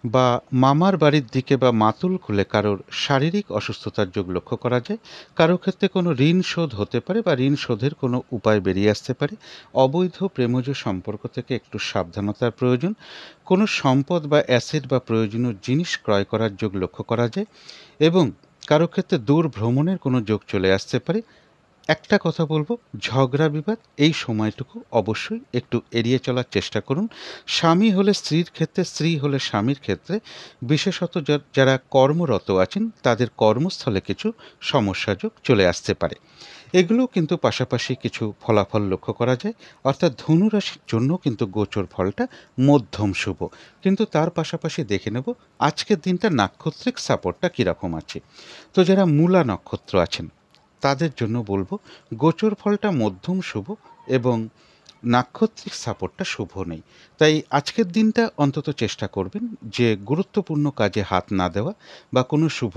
বা মামার বাড়ির দিকে বা মাতুল খুলে কারোর শারীরিক অসুস্থতার যোগ লক্ষ্য করা যায়। কারো ক্ষেত্রে কোনো ঋণ শোধ হতে পারে, বা ঋণ শোধের কোনো উপায় বেরিয়ে আসতে পারে। অবৈধ প্রেমজ সম্পর্ক থেকে একটু সাবধানতার প্রয়োজন। কোনো সম্পদ বা অ্যাসেট বা প্রয়োজনীয় জিনিস ক্রয় করার যোগ লক্ষ্য করা যায়, এবং কারো ক্ষেত্রে দূর ভ্রমণের কোনো যোগ চলে আসতে পারে। একটা কথা বলবো, ঝগড়া বিবাদ এই সময়টুকু অবশ্যই একটু এড়িয়ে চলার চেষ্টা করুন। স্বামী হলে স্ত্রীর ক্ষেত্রে, স্ত্রী হলে স্বামীর ক্ষেত্রে, বিশেষত যারা কর্মরত আছেন তাদের কর্মস্থলে কিছু সমস্যাযোগ চলে আসতে পারে। এগুলোও কিন্তু পাশাপাশি কিছু ফলাফল লক্ষ্য করা যায়। অর্থাৎ ধনু রাশির জন্য কিন্তু গোচর ফলটা মধ্যম শুভ। কিন্তু তার পাশাপাশি দেখে নেব আজকের দিনটা নাক্ষত্রিক সাপোর্টটা কীরকম আছে। তো যারা মূলা নক্ষত্র আছেন তাদের জন্য বলবো গোচর ফলটা মধ্যম শুভ এবং নাক্ষত্রিক সাপোর্টটা শুভ নেই। তাই আজকের দিনটা অন্তত চেষ্টা করবেন যে গুরুত্বপূর্ণ কাজে হাত না দেওয়া বা কোনো শুভ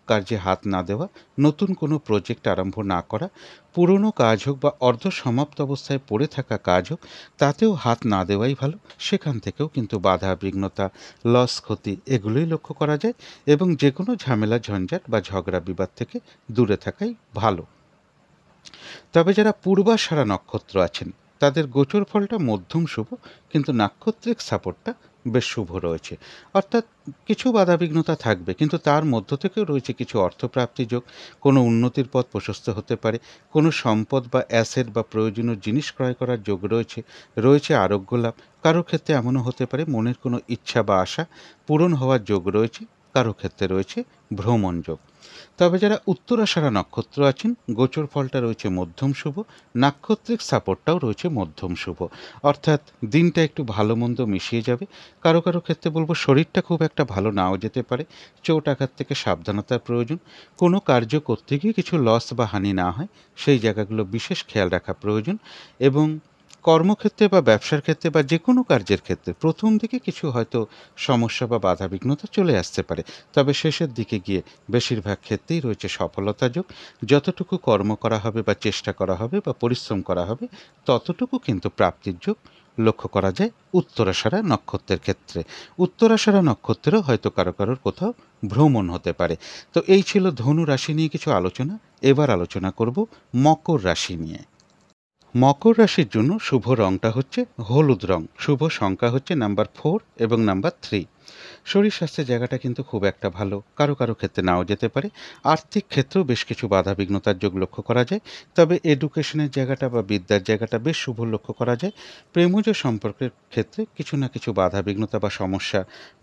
কার্যে হাত না দেওয়া, নতুন কোনো প্রজেক্ট আরম্ভ না করা, পুরনো কাজ হোক বা অর্ধ সমাপ্ত অবস্থায় পড়ে থাকা কাজ হোক, তাতেও হাত না দেওয়াই ভালো। সেখান থেকেও কিন্তু বাধা বিঘ্নতা, লস ক্ষতি এগুলোই লক্ষ্য করা যায় এবং যে কোনো ঝামেলা ঝঞ্ঝাট বা ঝগড়া বিবাদ থেকে দূরে থাকাই ভালো। তবে যারা পূর্বাষাঢ়া নক্ষত্র আছেন তাদের গোচর ফলটা মধ্যম শুভ, কিন্তু নাক্ষত্রিক সাপোর্টটা বেশ শুভ রয়েছে। অর্থাৎ কিছু বাধাবিঘ্নতা থাকবে, কিন্তু তার মধ্য থেকেও রয়েছে কিছু অর্থপ্রাপ্তি যোগ, কোনো উন্নতির পথ প্রশস্ত হতে পারে, কোনো সম্পদ বা অ্যাসেট বা প্রয়োজনীয় জিনিস ক্রয় করার যোগ রয়েছে, রয়েছে আরোগ্য লাভ। কারো ক্ষেত্রে এমনও হতে পারে মনের কোনো ইচ্ছা বা আশা পূরণ হওয়ার যোগ রয়েছে, কারো ক্ষেত্রে রয়েছে ভ্রমণ যোগ। তবে যারা উত্তরাষাঢ়া নক্ষত্র আছেন গোচর ফলটা রয়েছে মধ্যম শুভ, নাক্ষত্রিক সাপোর্টটাও রয়েছে মধ্যম শুভ। অর্থাৎ দিনটা একটু ভালো মন্দ মিশিয়ে যাবে। কারো কারো ক্ষেত্রে বলবো শরীরটা খুব একটা ভালো নাও যেতে পারে, চোট আঘাত থেকে সাবধানতার প্রয়োজন। কোনো কার্য করতে গিয়ে কিছু লস বা হানি না হয় সেই জায়গাগুলো বিশেষ খেয়াল রাখা প্রয়োজন। এবং কর্মক্ষেত্রে বা ব্যবসার ক্ষেত্রে বা যে কোনো কার্যের ক্ষেত্রে প্রথম দিকে কিছু হয়তো সমস্যা বা বাধাবিঘ্নতা চলে আসতে পারে, তবে শেষের দিকে গিয়ে বেশিরভাগ ক্ষেত্রেই রয়েছে সফলতা যোগ। যতটুকু কর্ম করা হবে বা চেষ্টা করা হবে বা পরিশ্রম করা হবে ততটুকু কিন্তু প্রাপ্তির যোগ লক্ষ্য করা যায় উত্তরাষাঢ়া নক্ষত্রের ক্ষেত্রে। উত্তরাষাঢ়া নক্ষত্রেও হয়তো কারো কারোর কোথাও ভ্রমণ হতে পারে। তো এই ছিল ধনু রাশি নিয়ে কিছু আলোচনা। এবার আলোচনা করব মকর রাশি নিয়ে। মকর রাশির জন্য শুভ রংটা হচ্ছে হলুদ রং, শুভ সংখ্যা হচ্ছে নাম্বার 4 এবং নাম্বার 3। শরীর স্বাস্থ্যের জায়গাটা কিন্তু খুব একটা ভালো, কারো কারো ক্ষেত্রে নাও যেতে পারে। আর্থিক ক্ষেত্রেও বেশ কিছু বাধা বিঘ্নতার যোগ লক্ষ্য করা যায়, তবে এডুকেশনের জায়গাটা বা বিদ্যার জায়গাটা বেশ শুভ লক্ষ্য করা যায়। প্রেমজ সম্পর্কের ক্ষেত্রে কিছু না কিছু বাধা বিঘ্নতা বা সমস্যা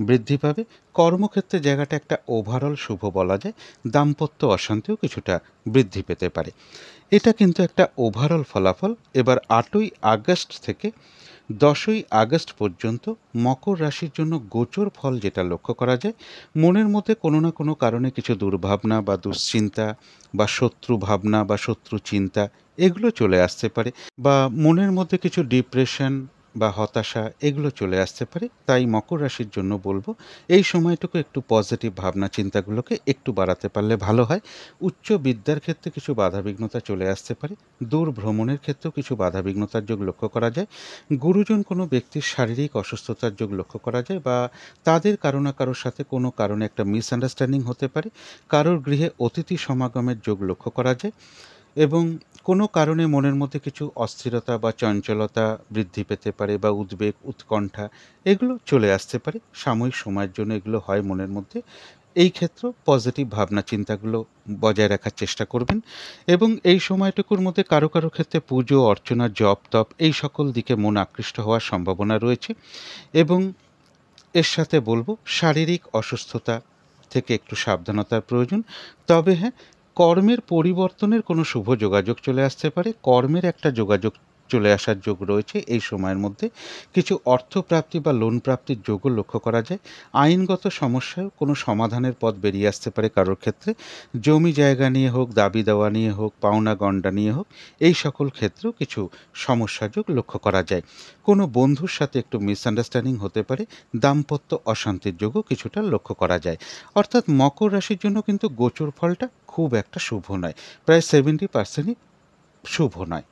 বৃদ্ধি পাবে। কর্মক্ষেত্রে জায়গাটা একটা ওভারঅল শুভ বলা যায়। দাম্পত্য অশান্তিও কিছুটা বৃদ্ধি পেতে পারে। এটা কিন্তু একটা ওভারঅল ফলাফল। এবার 8ই আগস্ট থেকে 10ই আগস্ট পর্যন্ত মকর রাশির জন্য গোচর ফল যেটা লক্ষ্য করা যায়, মনের মধ্যে কোনো না কোনো কারণে কিছু দুর্ভাবনা বা দুশ্চিন্তা বা শত্রু ভাবনা বা শত্রু চিন্তা এগুলো চলে আসতে পারে, বা মনের মধ্যে কিছু ডিপ্রেশন বা হতাশা এগুলো চলে আসতে পারে। তাই মকর রাশির জন্য বলবো এই সময়টুকু একটু পজিটিভ ভাবনা চিন্তাগুলোকে একটু বাড়াতে পারলে ভালো হয়। উচ্চ বিদ্যার ক্ষেত্রে কিছু বাধাবিঘ্নতা চলে আসতে পারে। দূর ভ্রমণের ক্ষেত্রেও কিছু বাধাবিঘ্নতার যোগ লক্ষ্য করা যায়। গুরুজন কোনো ব্যক্তির শারীরিক অসুস্থতার যোগ লক্ষ্য করা যায়, বা তাদের কারো না কারোর সাথে কোনো কারণে একটা মিসআন্ডারস্ট্যান্ডিং হতে পারে। কারোর গৃহে অতিথি সমাগমের যোগ লক্ষ্য করা যায় এবং কোনো কারণে মনের মধ্যে কিছু অস্থিরতা বা চঞ্চলতা বৃদ্ধি পেতে পারে, বা উদ্বেগ উৎকণ্ঠা এগুলো চলে আসতে পারে। সাময়িক সময়ের জন্য এগুলো হয় মনের মধ্যে। এই ক্ষেত্রেও পজিটিভ ভাবনা চিন্তাগুলো বজায় রাখার চেষ্টা করবেন এবং এই সময়টুকুর মধ্যে কারো কারো ক্ষেত্রে পুজো অর্চনা জপ তপ এই সকল দিকে মন আকৃষ্ট হওয়ার সম্ভাবনা রয়েছে। এবং এর সাথে বলবো শারীরিক অসুস্থতা থেকে একটু সাবধানতার প্রয়োজন। তবে হ্যাঁ, কর্মের পরিবর্তনের কোনো শুভ যোগাযোগ চলে আসতে পারে। কর্মের একটা যোগাযোগ চলে আসার যোগ রয়েছে এই সময়ের মধ্যে। কিছু অর্থপ্রাপ্তি বা লোন প্রাপ্তির যোগও লক্ষ্য করা যায়। আইনগত সমস্যায় কোনো সমাধানের পথ বেরিয়ে আসতে পারে কারোর ক্ষেত্রে। জমি জায়গা নিয়ে হোক, দাবি দেওয়া নিয়ে হোক, পাওনা গণ্ডা নিয়ে হোক, এই সকল ক্ষেত্রেও কিছু সমস্যা যোগ লক্ষ্য করা যায়। কোনো বন্ধুর সাথে একটু মিসআন্ডারস্ট্যান্ডিং হতে পারে। দাম্পত্য অশান্তির যোগও কিছুটা লক্ষ্য করা যায়। অর্থাৎ মকর রাশির জন্য কিন্তু গোচর ফলটা খুব একটা শুভ নয়। প্রায় 70%ই শুভ নয়,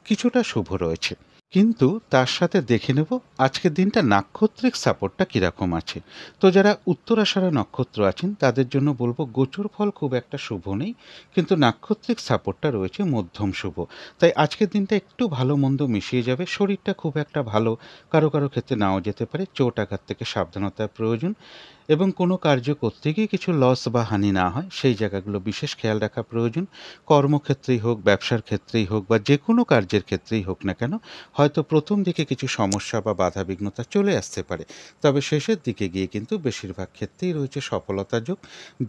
কিছুটা শুভ রয়েছে। কিন্তু তার সাথে দেখে নেব আজকের দিনটা নাক্ষত্রিক সাপোর্টটা কীরকম আছে। তো যারা উত্তরাষাঢ়া নক্ষত্র আছেন তাদের জন্য বলবো গোচর ফল খুব একটা শুভ নেই, কিন্তু নাক্ষত্রিক সাপোর্টটা রয়েছে মধ্যম শুভ। তাই আজকের দিনটা একটু ভালো মন্দ মিশিয়ে যাবে। শরীরটা খুব একটা ভালো, কারো কারো ক্ষেত্রে নাও যেতে পারে। চোট আঘাত থেকে সাবধানতার প্রয়োজন। এবং কোনো কার্য করতে গিয়ে কিছু লস বা হানি না হয় সেই জায়গাগুলো বিশেষ খেয়াল রাখা প্রয়োজন। কর্মক্ষেত্রেই হোক, ব্যবসার ক্ষেত্রেই হোক বা যে কোনো কার্যের ক্ষেত্রেই হোক না কেন, হয়তো প্রথম দিকে কিছু সমস্যা বা বাধাবিঘ্নতা চলে আসতে পারে, তবে শেষের দিকে গিয়ে কিন্তু বেশিরভাগ ক্ষেত্রেই রয়েছে সফলতার যোগ।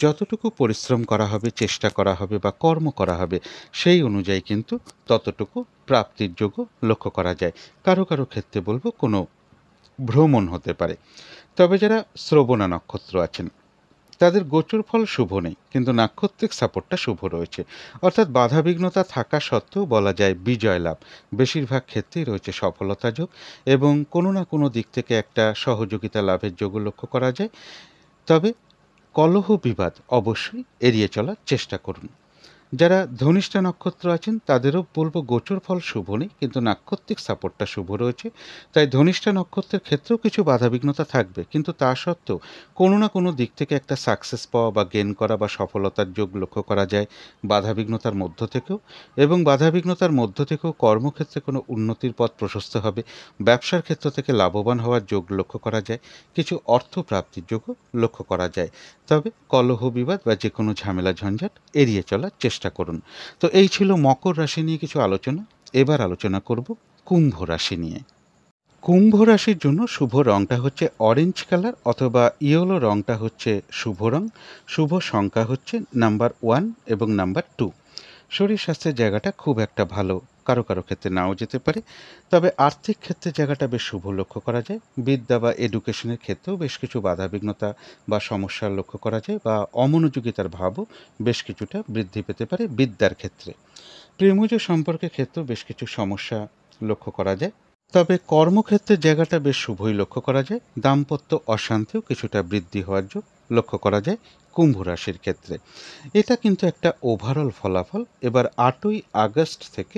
যতটুকু পরিশ্রম করা হবে, চেষ্টা করা হবে বা কর্ম করা হবে, সেই অনুযায়ী কিন্তু ততটুকু প্রাপ্তির যোগও লক্ষ্য করা যায়। কারো কারো ক্ষেত্রে বলবো কোনো ভ্রমণ হতে পারে। তবে যারা শ্রবণা নক্ষত্র আছেন, তাদের গোচর ফল শুভ নেই, কিন্তু নাক্ষত্রিক সাপোর্টটা শুভ রয়েছে। অর্থাৎ বাধাবিঘ্নতা থাকা সত্ত্বেও বলা যায় বিজয় লাভ। বেশিরভাগ ক্ষেত্রেই রয়েছে সফলতা যোগ এবং কোনো না কোনো দিক থেকে একটা সহযোগিতা লাভের যোগও লক্ষ্য করা যায়। তবে কলহ বিবাদ অবশ্যই এড়িয়ে চলার চেষ্টা করুন। যারা ধনিষ্ঠা নক্ষত্র আছেন তাদেরও বলবো গোচর ফল শুভ নেই, কিন্তু নাক্ষত্রিক সাপোর্টটা শুভ রয়েছে। তাই ধনিষ্ঠা নক্ষত্রের ক্ষেত্রেও কিছু বাধাবিঘ্নতা থাকবে, কিন্তু তা সত্ত্বেও কোনো না কোনো দিক থেকে একটা সাকসেস পাওয়া বা গেন করা বা সফলতার যোগ লক্ষ্য করা যায় বাধাবিঘ্নতার মধ্য থেকেও। এবং বাধাবিঘ্নতার মধ্য থেকেও কর্মক্ষেত্রে কোনো উন্নতির পথ প্রশস্ত হবে। ব্যবসার ক্ষেত্র থেকে লাভবান হওয়ার যোগ লক্ষ্য করা যায়। কিছু অর্থ প্রাপ্তির যোগও লক্ষ্য করা যায়। তবে কলহ বিবাদ বা যে কোনো ঝামেলা ঝঞ্ঝাট এড়িয়ে চলার চেষ্টা করুন। তো এই ছিল মকর রাশি নিয়ে কিছু আলোচনা। এবার আলোচনা করব কুম্ভ রাশি নিয়ে। কুম্ভ রাশির জন্য শুভ রংটা হচ্ছে অরেঞ্জ কালার অথবা ইয়েলো রংটা হচ্ছে শুভ রং। শুভ সংখ্যা হচ্ছে নাম্বার 1 এবং নাম্বার 2। শরীর স্বাস্থ্যের জায়গাটা খুব একটা ভালো, কারো কারো ক্ষেত্রে নাও যেতে পারে। তবে আর্থিক ক্ষেত্রে জায়গাটা বেশ শুভ লক্ষ্য করা যায়। বিদ্যা বা এডুকেশনের ক্ষেত্রেও বেশ কিছু বাধাবিঘ্নতা বা সমস্যার লক্ষ্য করা যায়, বা অমনোযোগিতার ভাবও বেশ কিছুটা বৃদ্ধি পেতে পারে বিদ্যার ক্ষেত্রে। প্রেমজ সম্পর্কের ক্ষেত্রেও বেশ কিছু সমস্যা লক্ষ্য করা যায়। তবে কর্মক্ষেত্রের জায়গাটা বেশ শুভই লক্ষ্য করা যায়। দাম্পত্য অশান্তিও কিছুটা বৃদ্ধি হওয়ার যোগ লক্ষ্য করা যায় কুম্ভ রাশির ক্ষেত্রে। এটা কিন্তু একটা ওভারঅল ফলাফল। এবার 8ই আগস্ট থেকে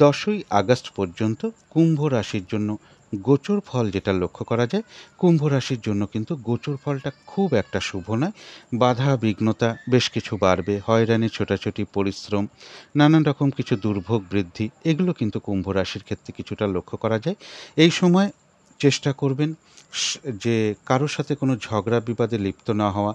10ই আগস্ট পর্যন্ত কুম্ভ রাশির জন্য গোচর ফল যেটা লক্ষ্য করা যায়, কুম্ভ রাশির জন্য কিন্তু গোচর ফলটা খুব একটা শুভ নয়। বাধা বিঘ্নতা বেশ কিছু বাড়বে, হয়রানি, ছোটাছুটি, পরিশ্রম, নানান রকম কিছু দুর্ভোগ বৃদ্ধি, এগুলো কিন্তু কুম্ভ রাশির ক্ষেত্রে কিছুটা লক্ষ্য করা যায়। এই সময় চেষ্টা করবেন যে কারোর সাথে কোনো ঝগড়া বিবাদে লিপ্ত না হওয়া,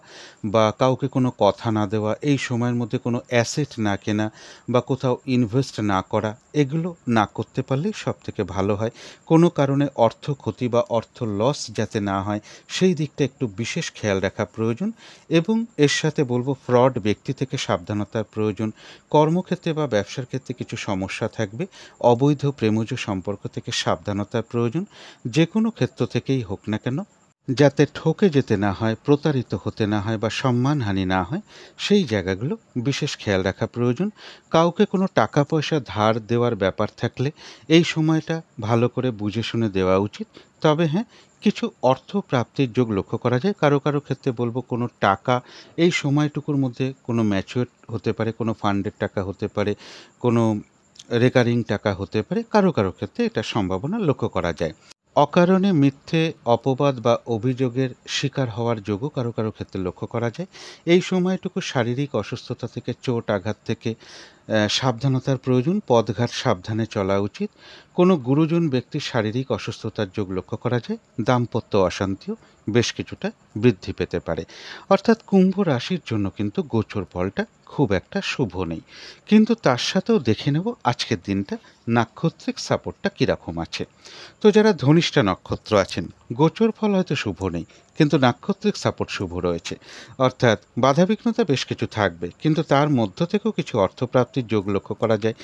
বা কাউকে কোনো কথা না দেওয়া, এই সময়ের মধ্যে কোনো অ্যাসেট না কেনা বা কোথাও ইনভেস্ট না করা, এগুলো না করতে পারলেই সব থেকে ভালো হয়। কোনো কারণে অর্থ ক্ষতি বা অর্থ লস যাতে না হয়, সেই দিকটা একটু বিশেষ খেয়াল রাখা প্রয়োজন। এবং এর সাথে বলবো ফ্রড ব্যক্তি থেকে সাবধানতার প্রয়োজন। কর্মক্ষেত্রে বা ব্যবসার ক্ষেত্রে কিছু সমস্যা থাকবে। অবৈধ প্রেমজ সম্পর্ক থেকে সাবধানতার প্রয়োজন। যে কোনো ক্ষেত্র থেকেই হোক না কেন, যাতে ঠকে যেতে না হয়, প্রতারিত হতে না হয় বা সম্মানহানি না হয়, সেই জায়গাগুলো বিশেষ খেয়াল রাখা প্রয়োজন। কাউকে কোনো টাকা পয়সা ধার দেওয়ার ব্যাপার থাকলে এই সময়টা ভালো করে বুঝে শুনে দেওয়া উচিত। তবে হ্যাঁ, কিছু অর্থ প্রাপ্তির যোগ লক্ষ্য করা যায়। কারো কারো ক্ষেত্রে বলবো কোনো টাকা এই সময়টুকুর মধ্যে কোনো ম্যাচিওর হতে পারে, কোনো ফান্ডের টাকা হতে পারে, কোনো রেকারিং টাকা হতে পারে। কারো কারো ক্ষেত্রে এটা সম্ভাবনা লক্ষ্য করা যায়। অকারণে মিথ্যে অপবাদ বা অভিযোগের শিকার হওয়ার যোগও কারো কারো ক্ষেত্রে লক্ষ্য করা যায়। এই সময়টুকু শারীরিক অসুস্থতা থেকে, চোট আঘাত থেকে সাবধানতার প্রয়োজন। পথঘাট সাবধানে চলা উচিত। কোনো গুরুজন ব্যক্তির শারীরিক অসুস্থতার যোগ লক্ষ্য করা যায়। দাম্পত্য অশান্তিও বেশ কিছুটা বৃদ্ধি পেতে পারে। অর্থাৎ কুম্ভ রাশির জন্য কিন্তু গোচর ফলটা খুব একটা শুভ নেই, কিন্তু তার সাথেও দেখে নেব আজকের দিনটা নাক্ষত্রিক সাপোর্টটা কীরকম আছে। তো যারা ধনিষ্ঠা নক্ষত্র আছেন, গোচর ফল হয়তো শুভ নেই, কিন্তু নাক্ষত্রিক সাপোর্ট শুভ রয়েছে। অর্থাৎ বাধাবিঘ্নতা বেশ কিছু থাকবে, কিন্তু তার মধ্য থেকেও কিছু অর্থপ্রাপ্তির যোগ লক্ষ্য করা যায়।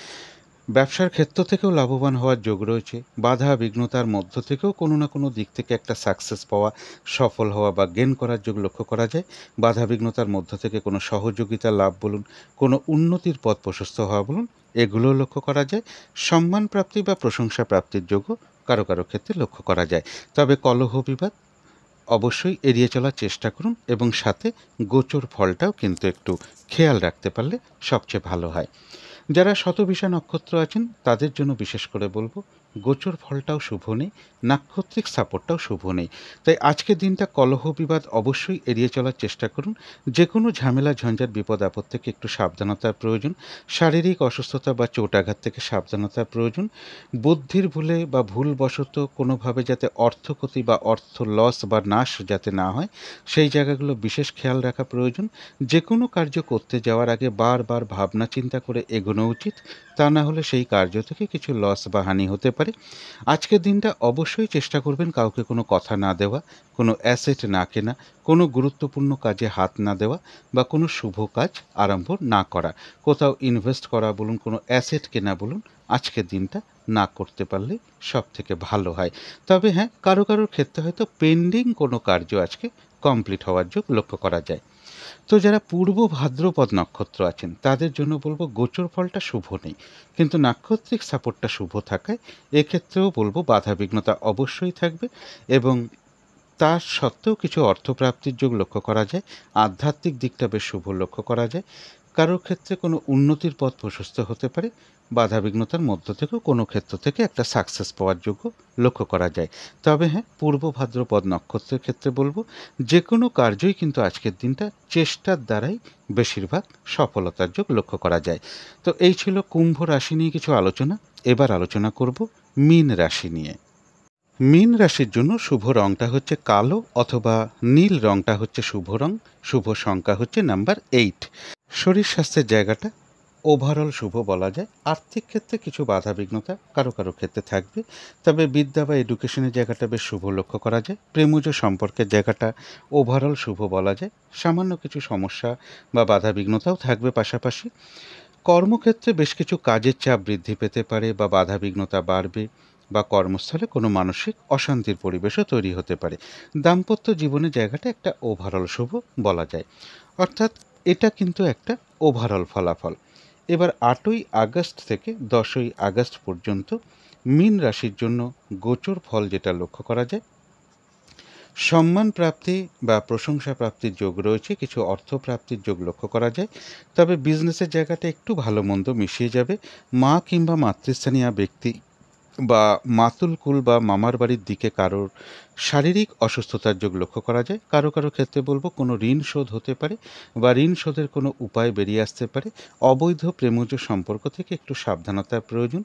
ব্যবসার ক্ষেত্র থেকেও লাভবান হওয়ার যোগ রয়েছে। বাধা বিঘ্নতার মধ্য থেকেও কোনো না কোনো দিক থেকে একটা সাকসেস পাওয়া, সফল হওয়া বা গেন করার যোগ লক্ষ্য করা যায়। বাধা বিঘ্নতার মধ্য থেকে কোনো সহযোগিতা লাভ বলুন, কোনো উন্নতির পথ প্রশস্ত হওয়া বলুন, এগুলোও লক্ষ্য করা যায়। সম্মান প্রাপ্তি বা প্রশংসা প্রাপ্তির যোগও কারো কারো ক্ষেত্রে লক্ষ্য করা যায়। তবে কলহ বিবাদ অবশ্যই এড়িয়ে চলার চেষ্টা করুন, এবং সাথে গোচর ফলটাও কিন্তু একটু খেয়াল রাখতে পারলে সবচেয়ে ভালো হয়। যারা শতভিষা নক্ষত্র আছেন তাদের জন্য বিশেষ করে বলবো গোচর ফলটাও শুভ নেই, নাক্ষত্রিক সাপোর্টটাও শুভ নেই। তাই আজকের দিনটা কলহ বিবাদ অবশ্যই এড়িয়ে চলার চেষ্টা করুন। যে কোনো ঝামেলা ঝঞ্ঝাট বিপদ আপদ থেকে একটু সাবধানতার প্রয়োজন। শারীরিক অসুস্থতা বা চোটাঘাত থেকে সাবধানতার প্রয়োজন। বুদ্ধির ভুলে বা ভুলবশত কোনোভাবে যাতে অর্থক্ষতি বা অর্থ লস বা নাশ যাতে না হয়, সেই জায়গাগুলো বিশেষ খেয়াল রাখা প্রয়োজন। যে কোনো কার্য করতে যাওয়ার আগে বারবার ভাবনা চিন্তা করে এগোনো উচিত, তা না হলে সেই কার্য থেকে কিছু লস বা হানি হতে পারে। আজকের দিনটা অবশ্যই চেষ্টা করবেন কাউকে কোনো কথা না দেওয়া, কোনো অ্যাসেট না কেনা, কোনো গুরুত্বপূর্ণ কাজে হাত না দেওয়া বা কোনো শুভ কাজ আরম্ভ না করা। কোথাও ইনভেস্ট করা বলুন, কোনো অ্যাসেট কেনা বলুন, আজকের দিনটা না করতে পারলে সব থেকে ভালো হয়। তবে হ্যাঁ, কারো কারোর ক্ষেত্রে হয়তো পেন্ডিং কোনো কার্য আজকে কমপ্লিট হওয়ার যোগ লক্ষ্য করা যায়। তো যারা পূর্ব ভাদ্রপদ নক্ষত্র আছেন তাদের জন্য বলবো গোচর ফলটা শুভ নেই, কিন্তু নাক্ষত্রিক সাপোর্টটা শুভ থাকায় এক্ষেত্রেও বলবো বাধা বিঘ্নতা অবশ্যই থাকবে, এবং তার সত্ত্বেও কিছু অর্থপ্রাপ্তির যোগ লক্ষ্য করা যায়। আধ্যাত্মিক দিকটা বেশ শুভ লক্ষ্য করা যায়। কারোর ক্ষেত্রে কোনো উন্নতির পথ প্রশস্ত হতে পারে। বাধাবিঘ্নতার মধ্য থেকেও কোনো ক্ষেত্র থেকে একটা সাকসেস পাওয়ার যোগ্য লক্ষ্য করা যায়। তবে হ্যাঁ, পূর্ব ভাদ্রপদ নক্ষত্রের ক্ষেত্রে বলবো যে কোনো কার্যই কিন্তু আজকের দিনটা চেষ্টার দ্বারাই বেশিরভাগ সফলতার যোগ লক্ষ্য করা যায়। তো এই ছিল কুম্ভ রাশি নিয়ে কিছু আলোচনা। এবার আলোচনা করব মীন রাশি নিয়ে। মীন রাশির জন্য শুভ রংটা হচ্ছে কালো অথবা নীল রংটা হচ্ছে শুভ রং। শুভ সংখ্যা হচ্ছে নাম্বার 8। শরীর স্বাস্থ্যের জায়গাটা ওভারঅল শুভ বলা যায়। আর্থিক ক্ষেত্রে কিছু বাধা বিঘ্নতা কারো কারো ক্ষেত্রে থাকবে, তবে বিদ্যা বা এডুকেশনের জায়গাটা বেশ শুভ লক্ষ্য করা যায়। প্রেমজ সম্পর্কের জায়গাটা ওভারঅল শুভ বলা যায়। সামান্য কিছু সমস্যা বা বাধা বিঘ্নতাও থাকবে পাশাপাশি। কর্মক্ষেত্রে বেশ কিছু কাজের চাপ বৃদ্ধি পেতে পারে বা বাধা বিঘ্নতা বাড়বে, বা কর্মস্থলে কোনো মানসিক অশান্তির পরিবেশও তৈরি হতে পারে। দাম্পত্য জীবনের জায়গাটা একটা ওভারঅল শুভ বলা যায়। অর্থাৎ এটা কিন্তু একটা ওভারঅল ফলাফল। এবার 8ই আগস্ট থেকে 10ই আগস্ট পর্যন্ত মীন রাশির জন্য গোচর ফল যেটা লক্ষ্য করা যায়, সম্মান প্রাপ্তি বা প্রশংসা প্রাপ্তির যোগ রয়েছে, কিছু অর্থ প্রাপ্তির যোগ লক্ষ্য করা যায়। তবে বিজনেসের জায়গাটা একটু ভালো মন্দ মিশিয়ে যাবে। মা কিংবা মাতৃস্থানীয় ব্যক্তি বা মাতুল কুল বা মামার বাড়ির দিকে কারোর শারীরিক অসুস্থতার যোগ লক্ষ্য করা যায়। কারো কারো ক্ষেত্রে বলবো কোনো ঋণ শোধ হতে পারে বা ঋণ শোধের কোনো উপায় বেরিয়ে আসতে পারে। অবৈধ প্রেমজ সম্পর্ক থেকে একটু সাবধানতার প্রয়োজন।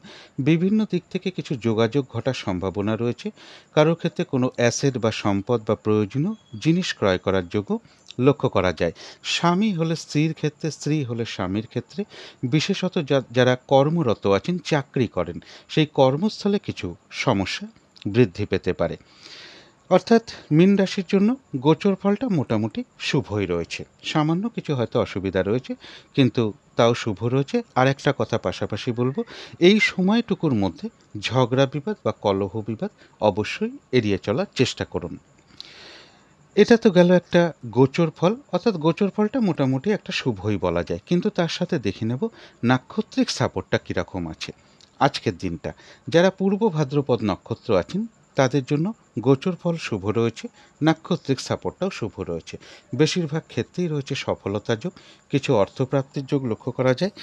বিভিন্ন দিক থেকে কিছু যোগাযোগ ঘটার সম্ভাবনা রয়েছে। কারো ক্ষেত্রে কোনো অ্যাসেট বা সম্পদ বা প্রয়োজনীয় জিনিস ক্রয় করার যোগও লক্ষ্য করা যায়। স্বামী হলে স্ত্রীর ক্ষেত্রে, স্ত্রী হলে স্বামীর ক্ষেত্রে, বিশেষত যারা কর্মরত আছেন, চাকরি করেন, সেই কর্মস্থলে কিছু সমস্যা বৃদ্ধি পেতে পারে। অর্থাৎ মীন রাশির জন্য গোচর ফলটা মোটামুটি শুভই রয়েছে। সামান্য কিছু হয়তো অসুবিধা রয়েছে, কিন্তু তাও শুভ রয়েছে। আর একটা কথা পাশাপাশি বলবো, এই সময়টুকুর মধ্যে ঝগড়া বিবাদ বা কলহ বিবাদ অবশ্যই এড়িয়ে চলার চেষ্টা করুন। এটা তো গেল একটা গোচর ফল, অর্থাৎ গোচর ফলটা মোটামুটি একটা শুভই বলা যায়। কিন্তু তার সাথে দেখে নেব নাক্ষত্রিক সাপোর্টটা কীরকম আছে আজকের দিনটা। যারা পূর্ব ভাদ্রপদ নক্ষত্র আছেন তাদের জন্য গোচর ফল শুভ রয়েছে, নাক্ষত্রিক সাপোর্টটাও শুভ রয়েছে। বেশিরভাগ ক্ষেত্রেই রয়েছে সফলতার যোগ, কিছু অর্থপ্রাপ্তির যোগ লক্ষ্য করা যায়।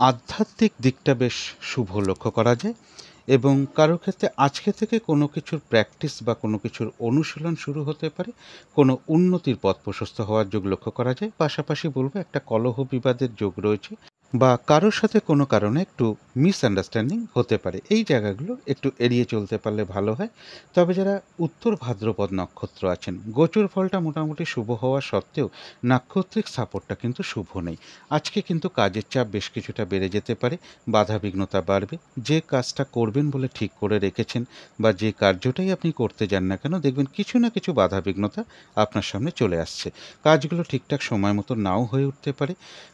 আধ্যাত্মিক দিকটা বেশ শুভ লক্ষ্য করা যায়, এবং কারোর ক্ষেত্রে আজকে থেকে কোনো কিছুর প্র্যাকটিস বা কোনো কিছুর অনুশীলন শুরু হতে পারে। কোনো উন্নতির পথ প্রশস্ত হওয়ার যোগ লক্ষ্য করা যায়। পাশাপাশি বলবো একটা কলহ বিবাদের যোগ রয়েছে, বা কারোর সাথে কোনো কারণে একটু মিসআন্ডারস্ট্যান্ডিং হতে পারে। এই জায়গাগুলো একটু এড়িয়ে চলতে পারলে ভালো হয়। তবে যারা উত্তর ভাদ্রপদ নক্ষত্র আছেন, গোচর ফলটা মোটামুটি শুভ হওয়া সত্ত্বেও নাক্ষত্রিক সাপোর্টটা কিন্তু শুভ নেই। আজকে কিন্তু কাজের চাপ বেশ কিছুটা বেড়ে যেতে পারে, বাধা বিঘ্নতা বাড়বে। যে কাজটা করবেন বলে ঠিক করে রেখেছেন বা যে কার্যটাই আপনি করতে যান না কেন, দেখবেন কিছু না কিছু বাধা বিঘ্নতা আপনার সামনে চলে আসছে। কাজগুলো ঠিকঠাক সময় মতো নাও হয়ে উঠতে পারে।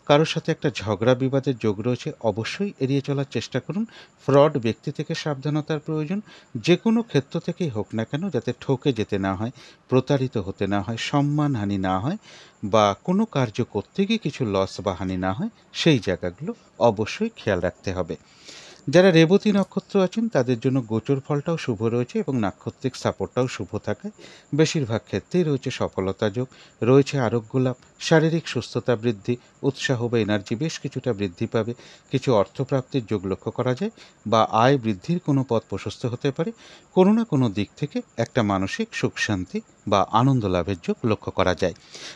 কারোর সাথে একটা ঝগড়া বিবাদের যোগ রয়েছে, অবশ্যই এড়িয়ে চলার চেষ্টা করুন। ফ্রড ব্যক্তি থেকে সাবধানতার প্রয়োজন। যে কোনো ক্ষেত্র থেকেই হোক না কেন, যাতে ঠকে যেতে না হয়, প্রতারিত হতে না হয়, সম্মানহানি না হয়, বা কোনো কার্য করতে গিয়ে কিছু লস বা হানি না হয়, সেই জায়গাগুলো অবশ্যই খেয়াল রাখতে হবে। যারা রেবতী নক্ষত্র আছেন তাদের জন্য গোচর ফলটাও শুভ রয়েছে এবং নাক্ষত্রিক সাপোর্টটাও শুভ থাকায় বেশিরভাগ ক্ষেত্রেই রয়েছে সফলতা যোগ, রয়েছে আরোগ্য লাভ, শারীরিক সুস্থতা বৃদ্ধি, উৎসাহ বা এনার্জি বেশ কিছুটা বৃদ্ধি পাবে, কিছু অর্থপ্রাপ্তির যোগ লক্ষ্য করা যায় বা আয় বৃদ্ধির কোনো পথ প্রশস্ত হতে পারে, কোনো না কোনো দিক থেকে একটা মানসিক সুখ শান্তি বা আনন্দ লাভের যোগ লক্ষ্য করা যায়।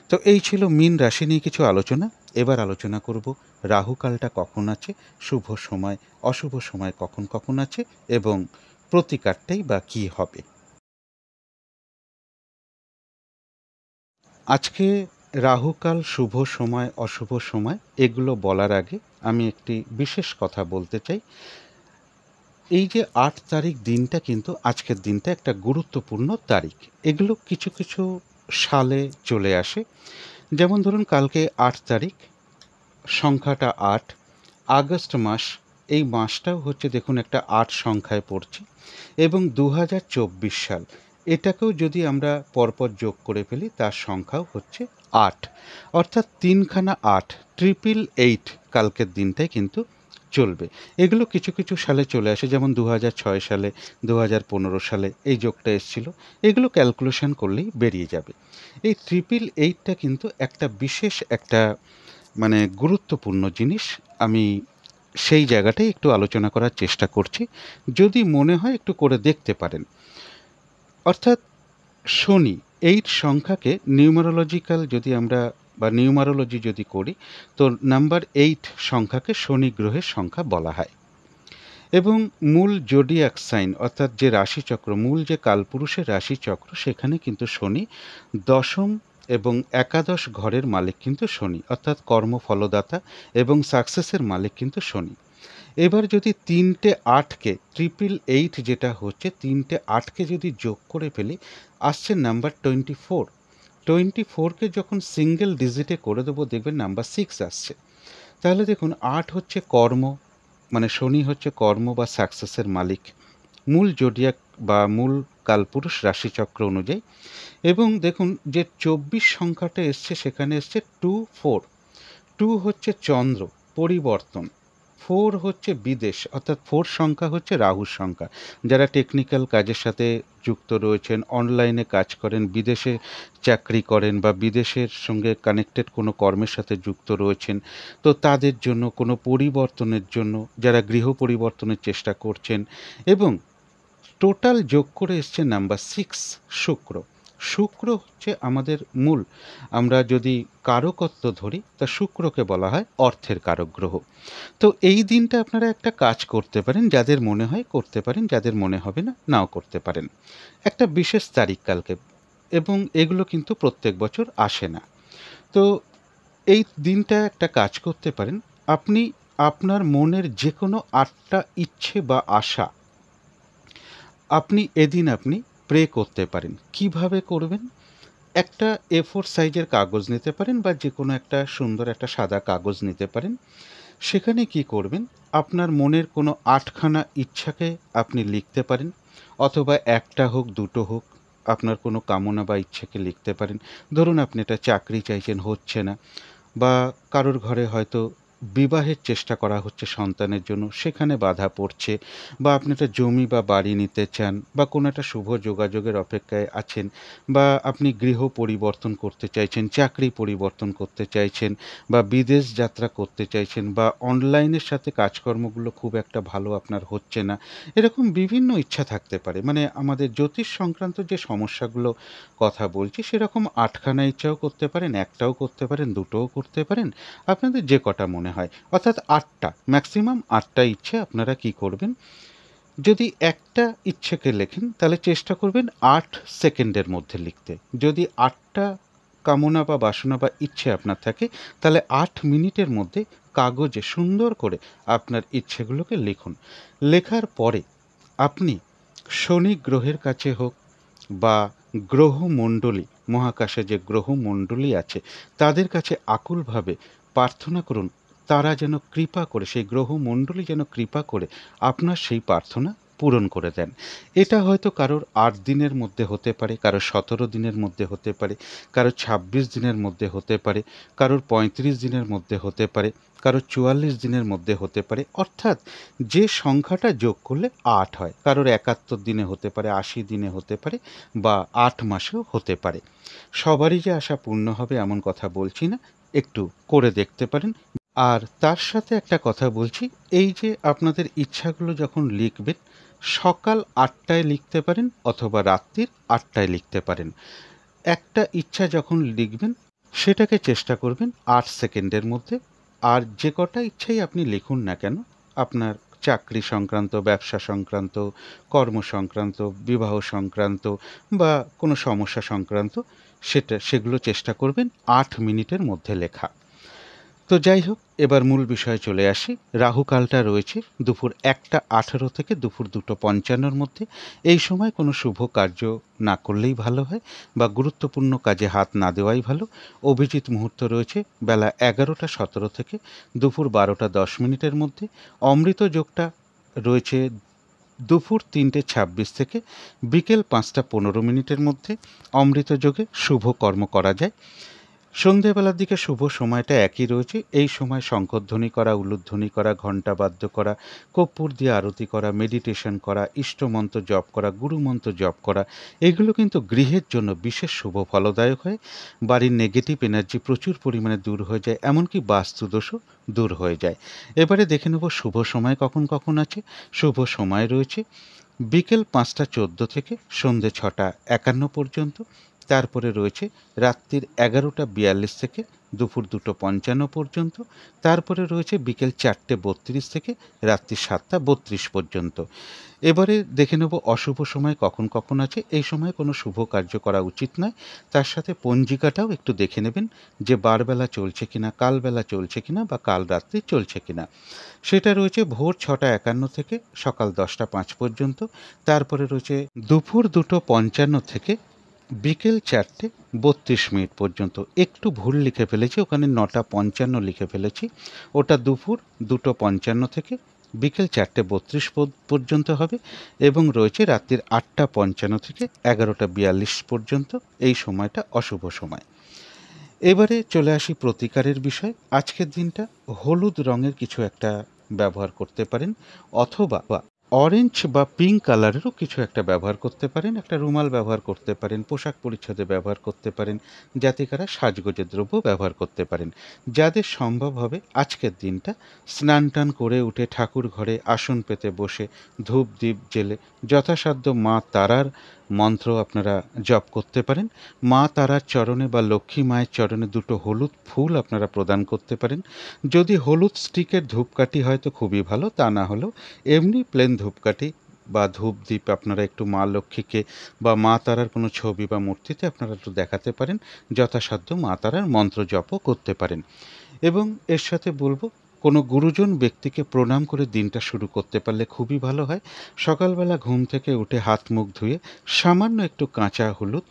তো এই ছিল মীন রাশি নিয়ে কিছু আলোচনা। এবার আলোচনা করব রাহুকালটা কখন আছে, শুভ সময় অশুভ সময় কখন কখন আছে এবং প্রতিকারটাই বা কী হবে। আজকে রাহুকাল, শুভ সময় অশুভ সময় এগুলো বলার আগে আমি একটি বিশেষ কথা বলতে চাই। এই যে 8 তারিখ দিনটা, কিন্তু আজকের দিনটা একটা গুরুত্বপূর্ণ তারিখ। এগুলো কিছু কিছু সালে চলে আসে। যেমন ধরুন কালকে 8 তারিখ, সংখ্যাটা 8, আগস্ট মাস, এই মাসটাও হচ্ছে দেখুন একটা 8 সংখ্যায় পড়ছে এবং 2024 সাল, এটাকেও যদি আমরা পরপর যোগ করে ফেলি তার সংখ্যাও হচ্ছে 8, অর্থাৎ তিনখানা 8, 888 কালকের দিনটাই কিন্তু চলবে। এগুলো কিছু কিছু সালে চলে আসে, যেমন 2006 সালে, 2015 সালে এই যোগটা এসেছিল। এগুলো ক্যালকুলেশন করলেই বেরিয়ে যাবে। এই 888টা কিন্তু একটা বিশেষ একটা মানে গুরুত্বপূর্ণ জিনিস। আমি সেই জায়গাটাই একটু আলোচনা করার চেষ্টা করছি, যদি মনে হয় একটু করে দেখতে পারেন। অর্থাৎ শনি, 8 সংখ্যাকে নিউমারোলজিক্যাল যদি আমরা বা নিউমারোলজি যদি করি, তো নাম্বার 8 সংখ্যাকে শনি গ্রহের সংখ্যা বলা হয়। এবং মূল জোডিয়াক সাইন, অর্থাৎ যে রাশিচক্র, মূল যে কালপুরুষের রাশিচক্র, সেখানে কিন্তু শনি দশম এবং একাদশ ঘরের মালিক কিন্তু শনি, অর্থাৎ কর্মফলদাতা এবং সাকসেসের মালিক কিন্তু শনি। এবার যদি 3টে 8কে 888 যেটা হচ্ছে, 3টে 8কে যদি যোগ করে ফেলি, আসছে নাম্বার 24। 24কে যখন সিঙ্গেল ডিজিটে করে দেবো, দেখবেন নাম্বার 6 আসছে। তাহলে দেখুন 8 হচ্ছে কর্ম, মানে শনি হচ্ছে কর্ম বা সাকসেসের মালিক মূল জোডিয়াক বা মূল কালপুরুষ রাশিচক্র অনুযায়ী। এবং দেখুন যে 24 সংখ্যাটা এসছে, সেখানে এসছে 24। 2 হচ্ছে চন্দ্র, পরিবর্তন। 4 হচ্ছে বিদেশ, অর্থাৎ 4 সংখ্যা হচ্ছে রাহুর সংখ্যা। যারা টেকনিক্যাল কাজের সাথে যুক্ত রয়েছেন, অনলাইনে কাজ করেন, বিদেশে চাকরি করেন বা বিদেশের সঙ্গে কানেক্টেড কোনো কর্মের সাথে যুক্ত রয়েছেন, তো তাদের জন্য কোনো পরিবর্তনের জন্য, যারা গৃহ পরিবর্তনের চেষ্টা করছেন, এবং টোটাল যোগ করে এসছে নাম্বার 6 শুক্র। শুক্র হচ্ছে আমাদের মূল, আমরা যদি কারকত্ব ধরি তা শুক্রকে বলা হয় অর্থের কারক গ্রহ। তো এই দিনটা আপনারা একটা কাজ করতে পারেন, যাদের মনে হয় করতে পারেন, যাদের মনে হবে না নাও করতে পারেন। একটা বিশেষ তারিখ কালকে, এবং এগুলো কিন্তু প্রত্যেক বছর আসে না। তো এই দিনটা একটা কাজ করতে পারেন, আপনি আপনার মনের যে কোনো 8টা ইচ্ছে বা আশা আপনি প্রে করতে পারেন। কিভাবে করবেন? একটা A4 সাইজের কাগজ নিতে পারেন বা যে কোনো একটা সুন্দর একটা সাদা কাগজ নিতে পারেন। সেখানে কি করবেন? আপনার মনের কোনো 8খানা ইচ্ছাকে আপনি লিখতে পারেন, অথবা 1টা হোক 2টো হোক, আপনার কোনো কামনা বা ইচ্ছেকে লিখতে পারেন। ধরুন আপনি একটা চাকরি চাইছেন, হচ্ছে না, বা কারোর ঘরে হয়তো বিবাহের চেষ্টা করা হচ্ছে সন্তানের জন্য, সেখানে বাধা পড়ছে, বা আপনি একটা জমি বা বাড়ি নিতে চান, বা কোনো একটা শুভ যোগাযোগের অপেক্ষায় আছেন, বা আপনি গৃহ পরিবর্তন করতে চাইছেন, চাকরি পরিবর্তন করতে চাইছেন, বা বিদেশ যাত্রা করতে চাইছেন, বা অনলাইনের সাথে কাজকর্মগুলো খুব একটা ভালো আপনার হচ্ছে না। এরকম বিভিন্ন ইচ্ছা থাকতে পারে। মানে আমাদের জ্যোতিষ সংক্রান্ত যে সমস্যাগুলো কথা বলছি, সেরকম 8খানা ইচ্ছাও করতে পারেন, 1টাও করতে পারেন, 2টোও করতে পারেন, আপনাদের যে কটা মনে হয়। অর্থাৎ 8টা, ম্যাক্সিমাম 8টা ইচ্ছে আপনারা কি করবেন, যদি একটা ইচ্ছেকে লেখেন তাহলে চেষ্টা করবেন 8 সেকেন্ডের মধ্যে লিখতে। যদি 8টা কামনা বা বাসনা বা ইচ্ছে আপনার থাকে, তাহলে 8 মিনিটের মধ্যে কাগজে সুন্দর করে আপনার ইচ্ছেগুলোকে লিখুন। লেখার পরে আপনি শনি গ্রহের কাছে হোক বা গ্রহমণ্ডলী, মহাকাশে যে গ্রহমণ্ডলী আছে, তাদের কাছে আকুলভাবে প্রার্থনা করুন, তারা যেন কৃপা করে, সেই গ্রহমণ্ডলী যেন কৃপা করে আপনার সেই প্রার্থনা পূরণ করে দেন। এটা হয়তো কারোর ৮ দিনের মধ্যে হতে পারে, কারোর ১৭ দিনের মধ্যে হতে পারে, কারোর ২৬ দিনের মধ্যে হতে পারে, কারোর ৩৫ দিনের মধ্যে হতে পারে, কারোর ৪৪ দিনের মধ্যে হতে পারে। অর্থাৎ যে সংখ্যাটা যোগ করলে ৮ হয়, কারোর ৭১ দিনে হতে পারে, ৮০ দিনে হতে পারে বা ৮ মাসেও হতে পারে। সবারই যে আশা পূর্ণ হবে এমন কথা বলছি না, একটু করে দেখতে পারেন। আর তার সাথে একটা কথা বলছি, এই যে আপনাদের ইচ্ছাগুলো যখন লিখবেন, সকাল ৮টায় লিখতে পারেন অথবা রাত্রির ৮টায় লিখতে পারেন। একটা ইচ্ছা যখন লিখবেন সেটাকে চেষ্টা করবেন ৮ সেকেন্ডের মধ্যে। আর যে কটা ইচ্ছাই আপনি লিখুন না কেন, আপনার চাকরি সংক্রান্ত, ব্যবসা সংক্রান্ত, কর্ম সংক্রান্ত, বিবাহ সংক্রান্ত বা কোনো সমস্যা সংক্রান্ত, সেগুলো চেষ্টা করবেন ৮ মিনিটের মধ্যে লেখা। তো যাই হোক, এবার মূল বিষয়ে চলে আসি। রাহুকালটা রয়েছে দুপুর ১টা ১৮ থেকে দুপুর ২টো ৫৫-র মধ্যে। এই সময় কোনো শুভ কার্য না করলেই ভালো হয় বা গুরুত্বপূর্ণ কাজে হাত না দেওয়াই ভালো। অভিজিৎ মুহূর্ত রয়েছে বেলা ১১টা ১৭ থেকে দুপুর ১২টা ১০ মিনিটের মধ্যে। অমৃত যোগটা রয়েছে দুপুর ৩টে ২৬ থেকে বিকেল ৫টা ১৫ মিনিটের মধ্যে। অমৃত যোগে শুভ কর্ম করা যায়। সন্ধেবেলার দিকে শুভ সময়টা একই রয়েছে। এই সময় শঙ্খধ্বনি করা, উলুধ্বনি করা, ঘণ্টা বাদ্য করা, কর্পূর দিয়ে আরতি করা, মেডিটেশন করা, ইষ্টমন্ত্র জপ করা, গুরুমন্ত্র জপ করা, এগুলো কিন্তু গৃহের জন্য বিশেষ শুভ ফলদায়ক হয়। বাড়ির নেগেটিভ এনার্জি প্রচুর পরিমাণে দূর হয়ে যায়, এমনকি বাস্তুদোষও দূর হয়ে যায়। এবারে দেখে নেব শুভ সময় কখন কখন আছে। শুভ সময় রয়েছে বিকেল ৫টা ১৪ থেকে সন্ধে ৬টা ৫১ পর্যন্ত। তারপরে রয়েছে রাত্রির ১১টা ৪২ থেকে দুপুর ২টো ৫৫ পর্যন্ত। তারপরে রয়েছে বিকেল ৪টে ৩২ থেকে রাত্রি ৭টা ৩২ পর্যন্ত। এবারে দেখে নেব অশুভ সময় কখন কখন আছে। এই সময় কোনো শুভ কার্য করা উচিত নয়। তার সাথে পঞ্জিকাটাও একটু দেখে নেবেন যে বারবেলা চলছে কিনা, কালবেলা চলছে কিনা বা কাল রাত্রি চলছে কিনা। সেটা রয়েছে ভোর ৬টা ৫১ থেকে সকাল ১০টা ৫ পর্যন্ত। তারপরে রয়েছে দুপুর ২টো ৫৫ থেকে বিকেল ৪টে ৩২ পর্যন্ত। একটু ভুল লিখে ফেলেছি, ওখানে ৯টা ৫৫ লিখে ফেলেছি। ওটা দুপুর ২টো ৫৫ থেকে বিকেল ৪টে ৩২ পর্যন্ত হবে এবং রয়েছে রাত্রির ৮টা ৫৫ থেকে ১১টা ৪২ পর্যন্ত। এই সময়টা অশুভ সময়। এবারে চলে আসি প্রতিকারের বিষয়। আজকের দিনটা হলুদ রঙের কিছু একটা ব্যবহার করতে পারেন অথবা অরেঞ্জ বা পিঙ্ক কালারেরও কিছু একটা ব্যবহার করতে পারেন। একটা রুমাল ব্যবহার করতে পারেন, পোশাক পরিচ্ছদে ব্যবহার করতে পারেন, জাতিকারা সাজগোজের দ্রব্য ব্যবহার করতে পারেন। যাদের সম্ভব হবে আজকের দিনটা স্নান টান করে উঠে ঠাকুর ঘরে আসন পেতে বসে ধূপ দ্বীপ জেলে যথাসাধ্য মা তারার মন্ত্র আপনারা জপ করতে পারেন। মা তারার চরণে বা লক্ষ্মী মায়ের চরণে দুটো হলুদ ফুল আপনারা প্রদান করতে পারেন। যদি হলুদ স্টিকের ধূপকাঠি হয় তো খুবই ভালো, তা না হলেও এমনি প্লেন ধূপকাঠি বা ধূপ দ্বীপ আপনারা একটু মা লক্ষ্মীকে বা মা তারার কোনো ছবি বা মূর্তিতে আপনারা একটু দেখাতে পারেন। যথাসাধ্য মা তারার মন্ত্র জপও করতে পারেন। এবং এর সাথে বলবো, কোনো গুরুজন ব্যক্তিকে প্রণাম করে দিনটা শুরু করতে পারলে খুবই ভালো হয়। সকালবেলা ঘুম থেকে উঠে হাত মুখ ধুয়ে সামান্য একটু কাঁচা হলুদ,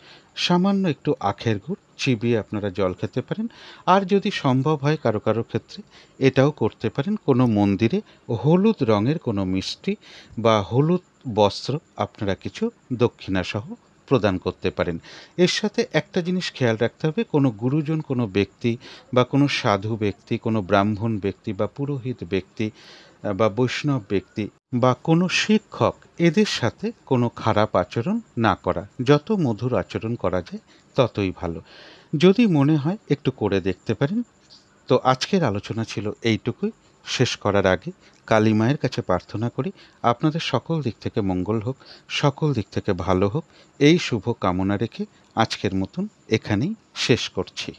সামান্য একটু আখের গুড় চিবিয়ে আপনারা জল খেতে পারেন। আর যদি সম্ভব হয় কারো কারো ক্ষেত্রে এটাও করতে পারেন, কোনো মন্দিরে হলুদ রঙের কোনো মিষ্টি বা হলুদ বস্ত্র আপনারা কিছু দক্ষিণাসহ প্রদান করতে পারেন। এর সাথে একটা জিনিস খেয়াল রাখতে হবে, কোনো গুরুজন, কোনো ব্যক্তি বা কোনো সাধু ব্যক্তি, কোনো ব্রাহ্মণ ব্যক্তি বা পুরোহিত ব্যক্তি বা বৈষ্ণব ব্যক্তি বা কোনো শিক্ষক, এদের সাথে কোনো খারাপ আচরণ না করা। যত মধুর আচরণ করা যায় ততই ভালো। যদি মনে হয় একটু করে দেখতে পারেন। তো আজকের আলোচনা ছিল এইটুকুই। শেষ করার আগে কালী মায়ের কাছে প্রার্থনা করি আপনাদের সকল দিক থেকে মঙ্গল হোক, সকল দিক থেকে ভালো হোক, এই শুভ কামনা রেখে আজকের মতন এখানেই শেষ করছি।